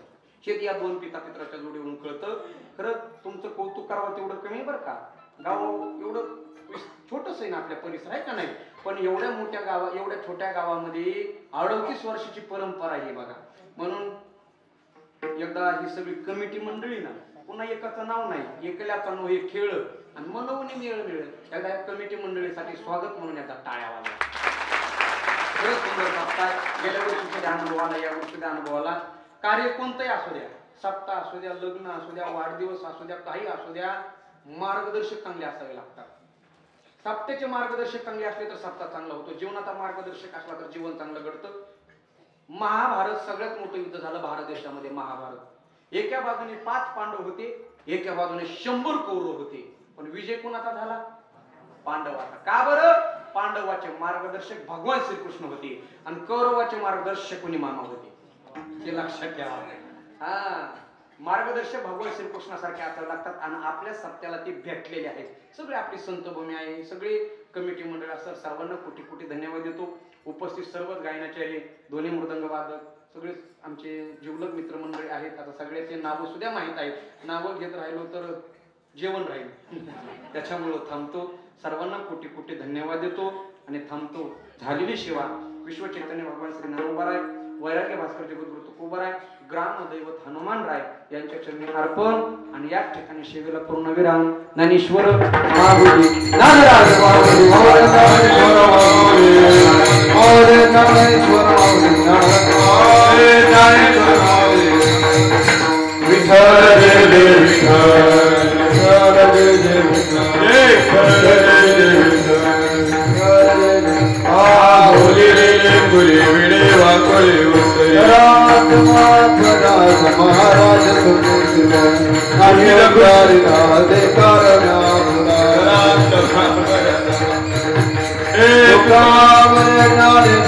हे या दोन पिता पुत्राच्या जोडीवरून कळतं. खरं तुमचं कौतुक करावं तेवढं कमी बरं का. गाव एवढं छोटस आहे ना आपल्या परिसर आहे का नाही, पण एवढ्या मोठ्या गावात, एवढ्या छोट्या गावामध्ये 38 वर्षाची परंपरा आहे बघा. म्हणून एकदा ही सगळी कमिटी मंडळी ना, पुन्हा एकाचं नाव नाही, एकल्याचं नाव हे खेळ आणि मनवणी मेळ मिळेल. एकदा या कमिटी मंडळीसाठी स्वागत म्हणून एकदा टाळ्या वाजवा. खरंच सुंदर सप्ताह. गेल्या वर्षीच्या अनुभवाला, या वर्षीच्या अनुभवाला, कार्य कोणतंही असू द्या, सप्ताह असू द्या, लग्न असू द्या, वाढदिवस असू द्या, काही असू द्या, मार्गदर्शक चांगले असावे लागतात. सप्त्याचे मार्गदर्शक चांगले असले तर सप्ताह चांगला होतो. जीवनाचा मार्गदर्शक असला तर जीवन चांगलं घडतं. महाभारत सगळ्यात मोठं युद्ध झालं भारत देशामध्ये. महाभारत, एका बाजूने 5 पांडव होते, एका बाजूने 100 कौरव होते, पण विजय कोणाचा झाला? पांडवाचा. का बरं? पांडवाचे मार्गदर्शक भगवान श्रीकृष्ण होते आणि कौरवाचे मार्गदर्शक कोणी मामा होते. हे लक्षात घ्या. हा, मार्गदर्शक भगवान श्रीकृष्णासारखे असावे लागतात आणि आपल्या सप्त्याला ते भेटलेले आहेत. सगळे आपली संतभूमी आहे, सगळे कमिटी मंडळ असतात, सर्वांना कोटी कोटी धन्यवाद देतो. उपस्थित सर्वच गायनाचार्य, दोन्ही मृदंग वादक, सगळे आमचे जिवलग मित्रमंडळी आहेत. आता सगळ्याचे नावं सुद्धा माहीत आहेत. नावं घेत राहिलो तर जेवण राहील, त्याच्यामुळं थांबतो. सर्वांना कोटी कोटी धन्यवाद देतो आणि थांबतो. झालेली सेवा विश्व चैतन्य भगवान श्री ज्ञानोबा राय, वैराग्य भास्कर जगद्गुरु तुकोबा राय, ग्रामदैवत हनुमान राय यांच्या चरणी अर्पण. आणि याच ठिकाणी सेवेला पूर्णविराम. ज्ञानेश्वर महाबोधी नागराज माऊली महाराज तुमचे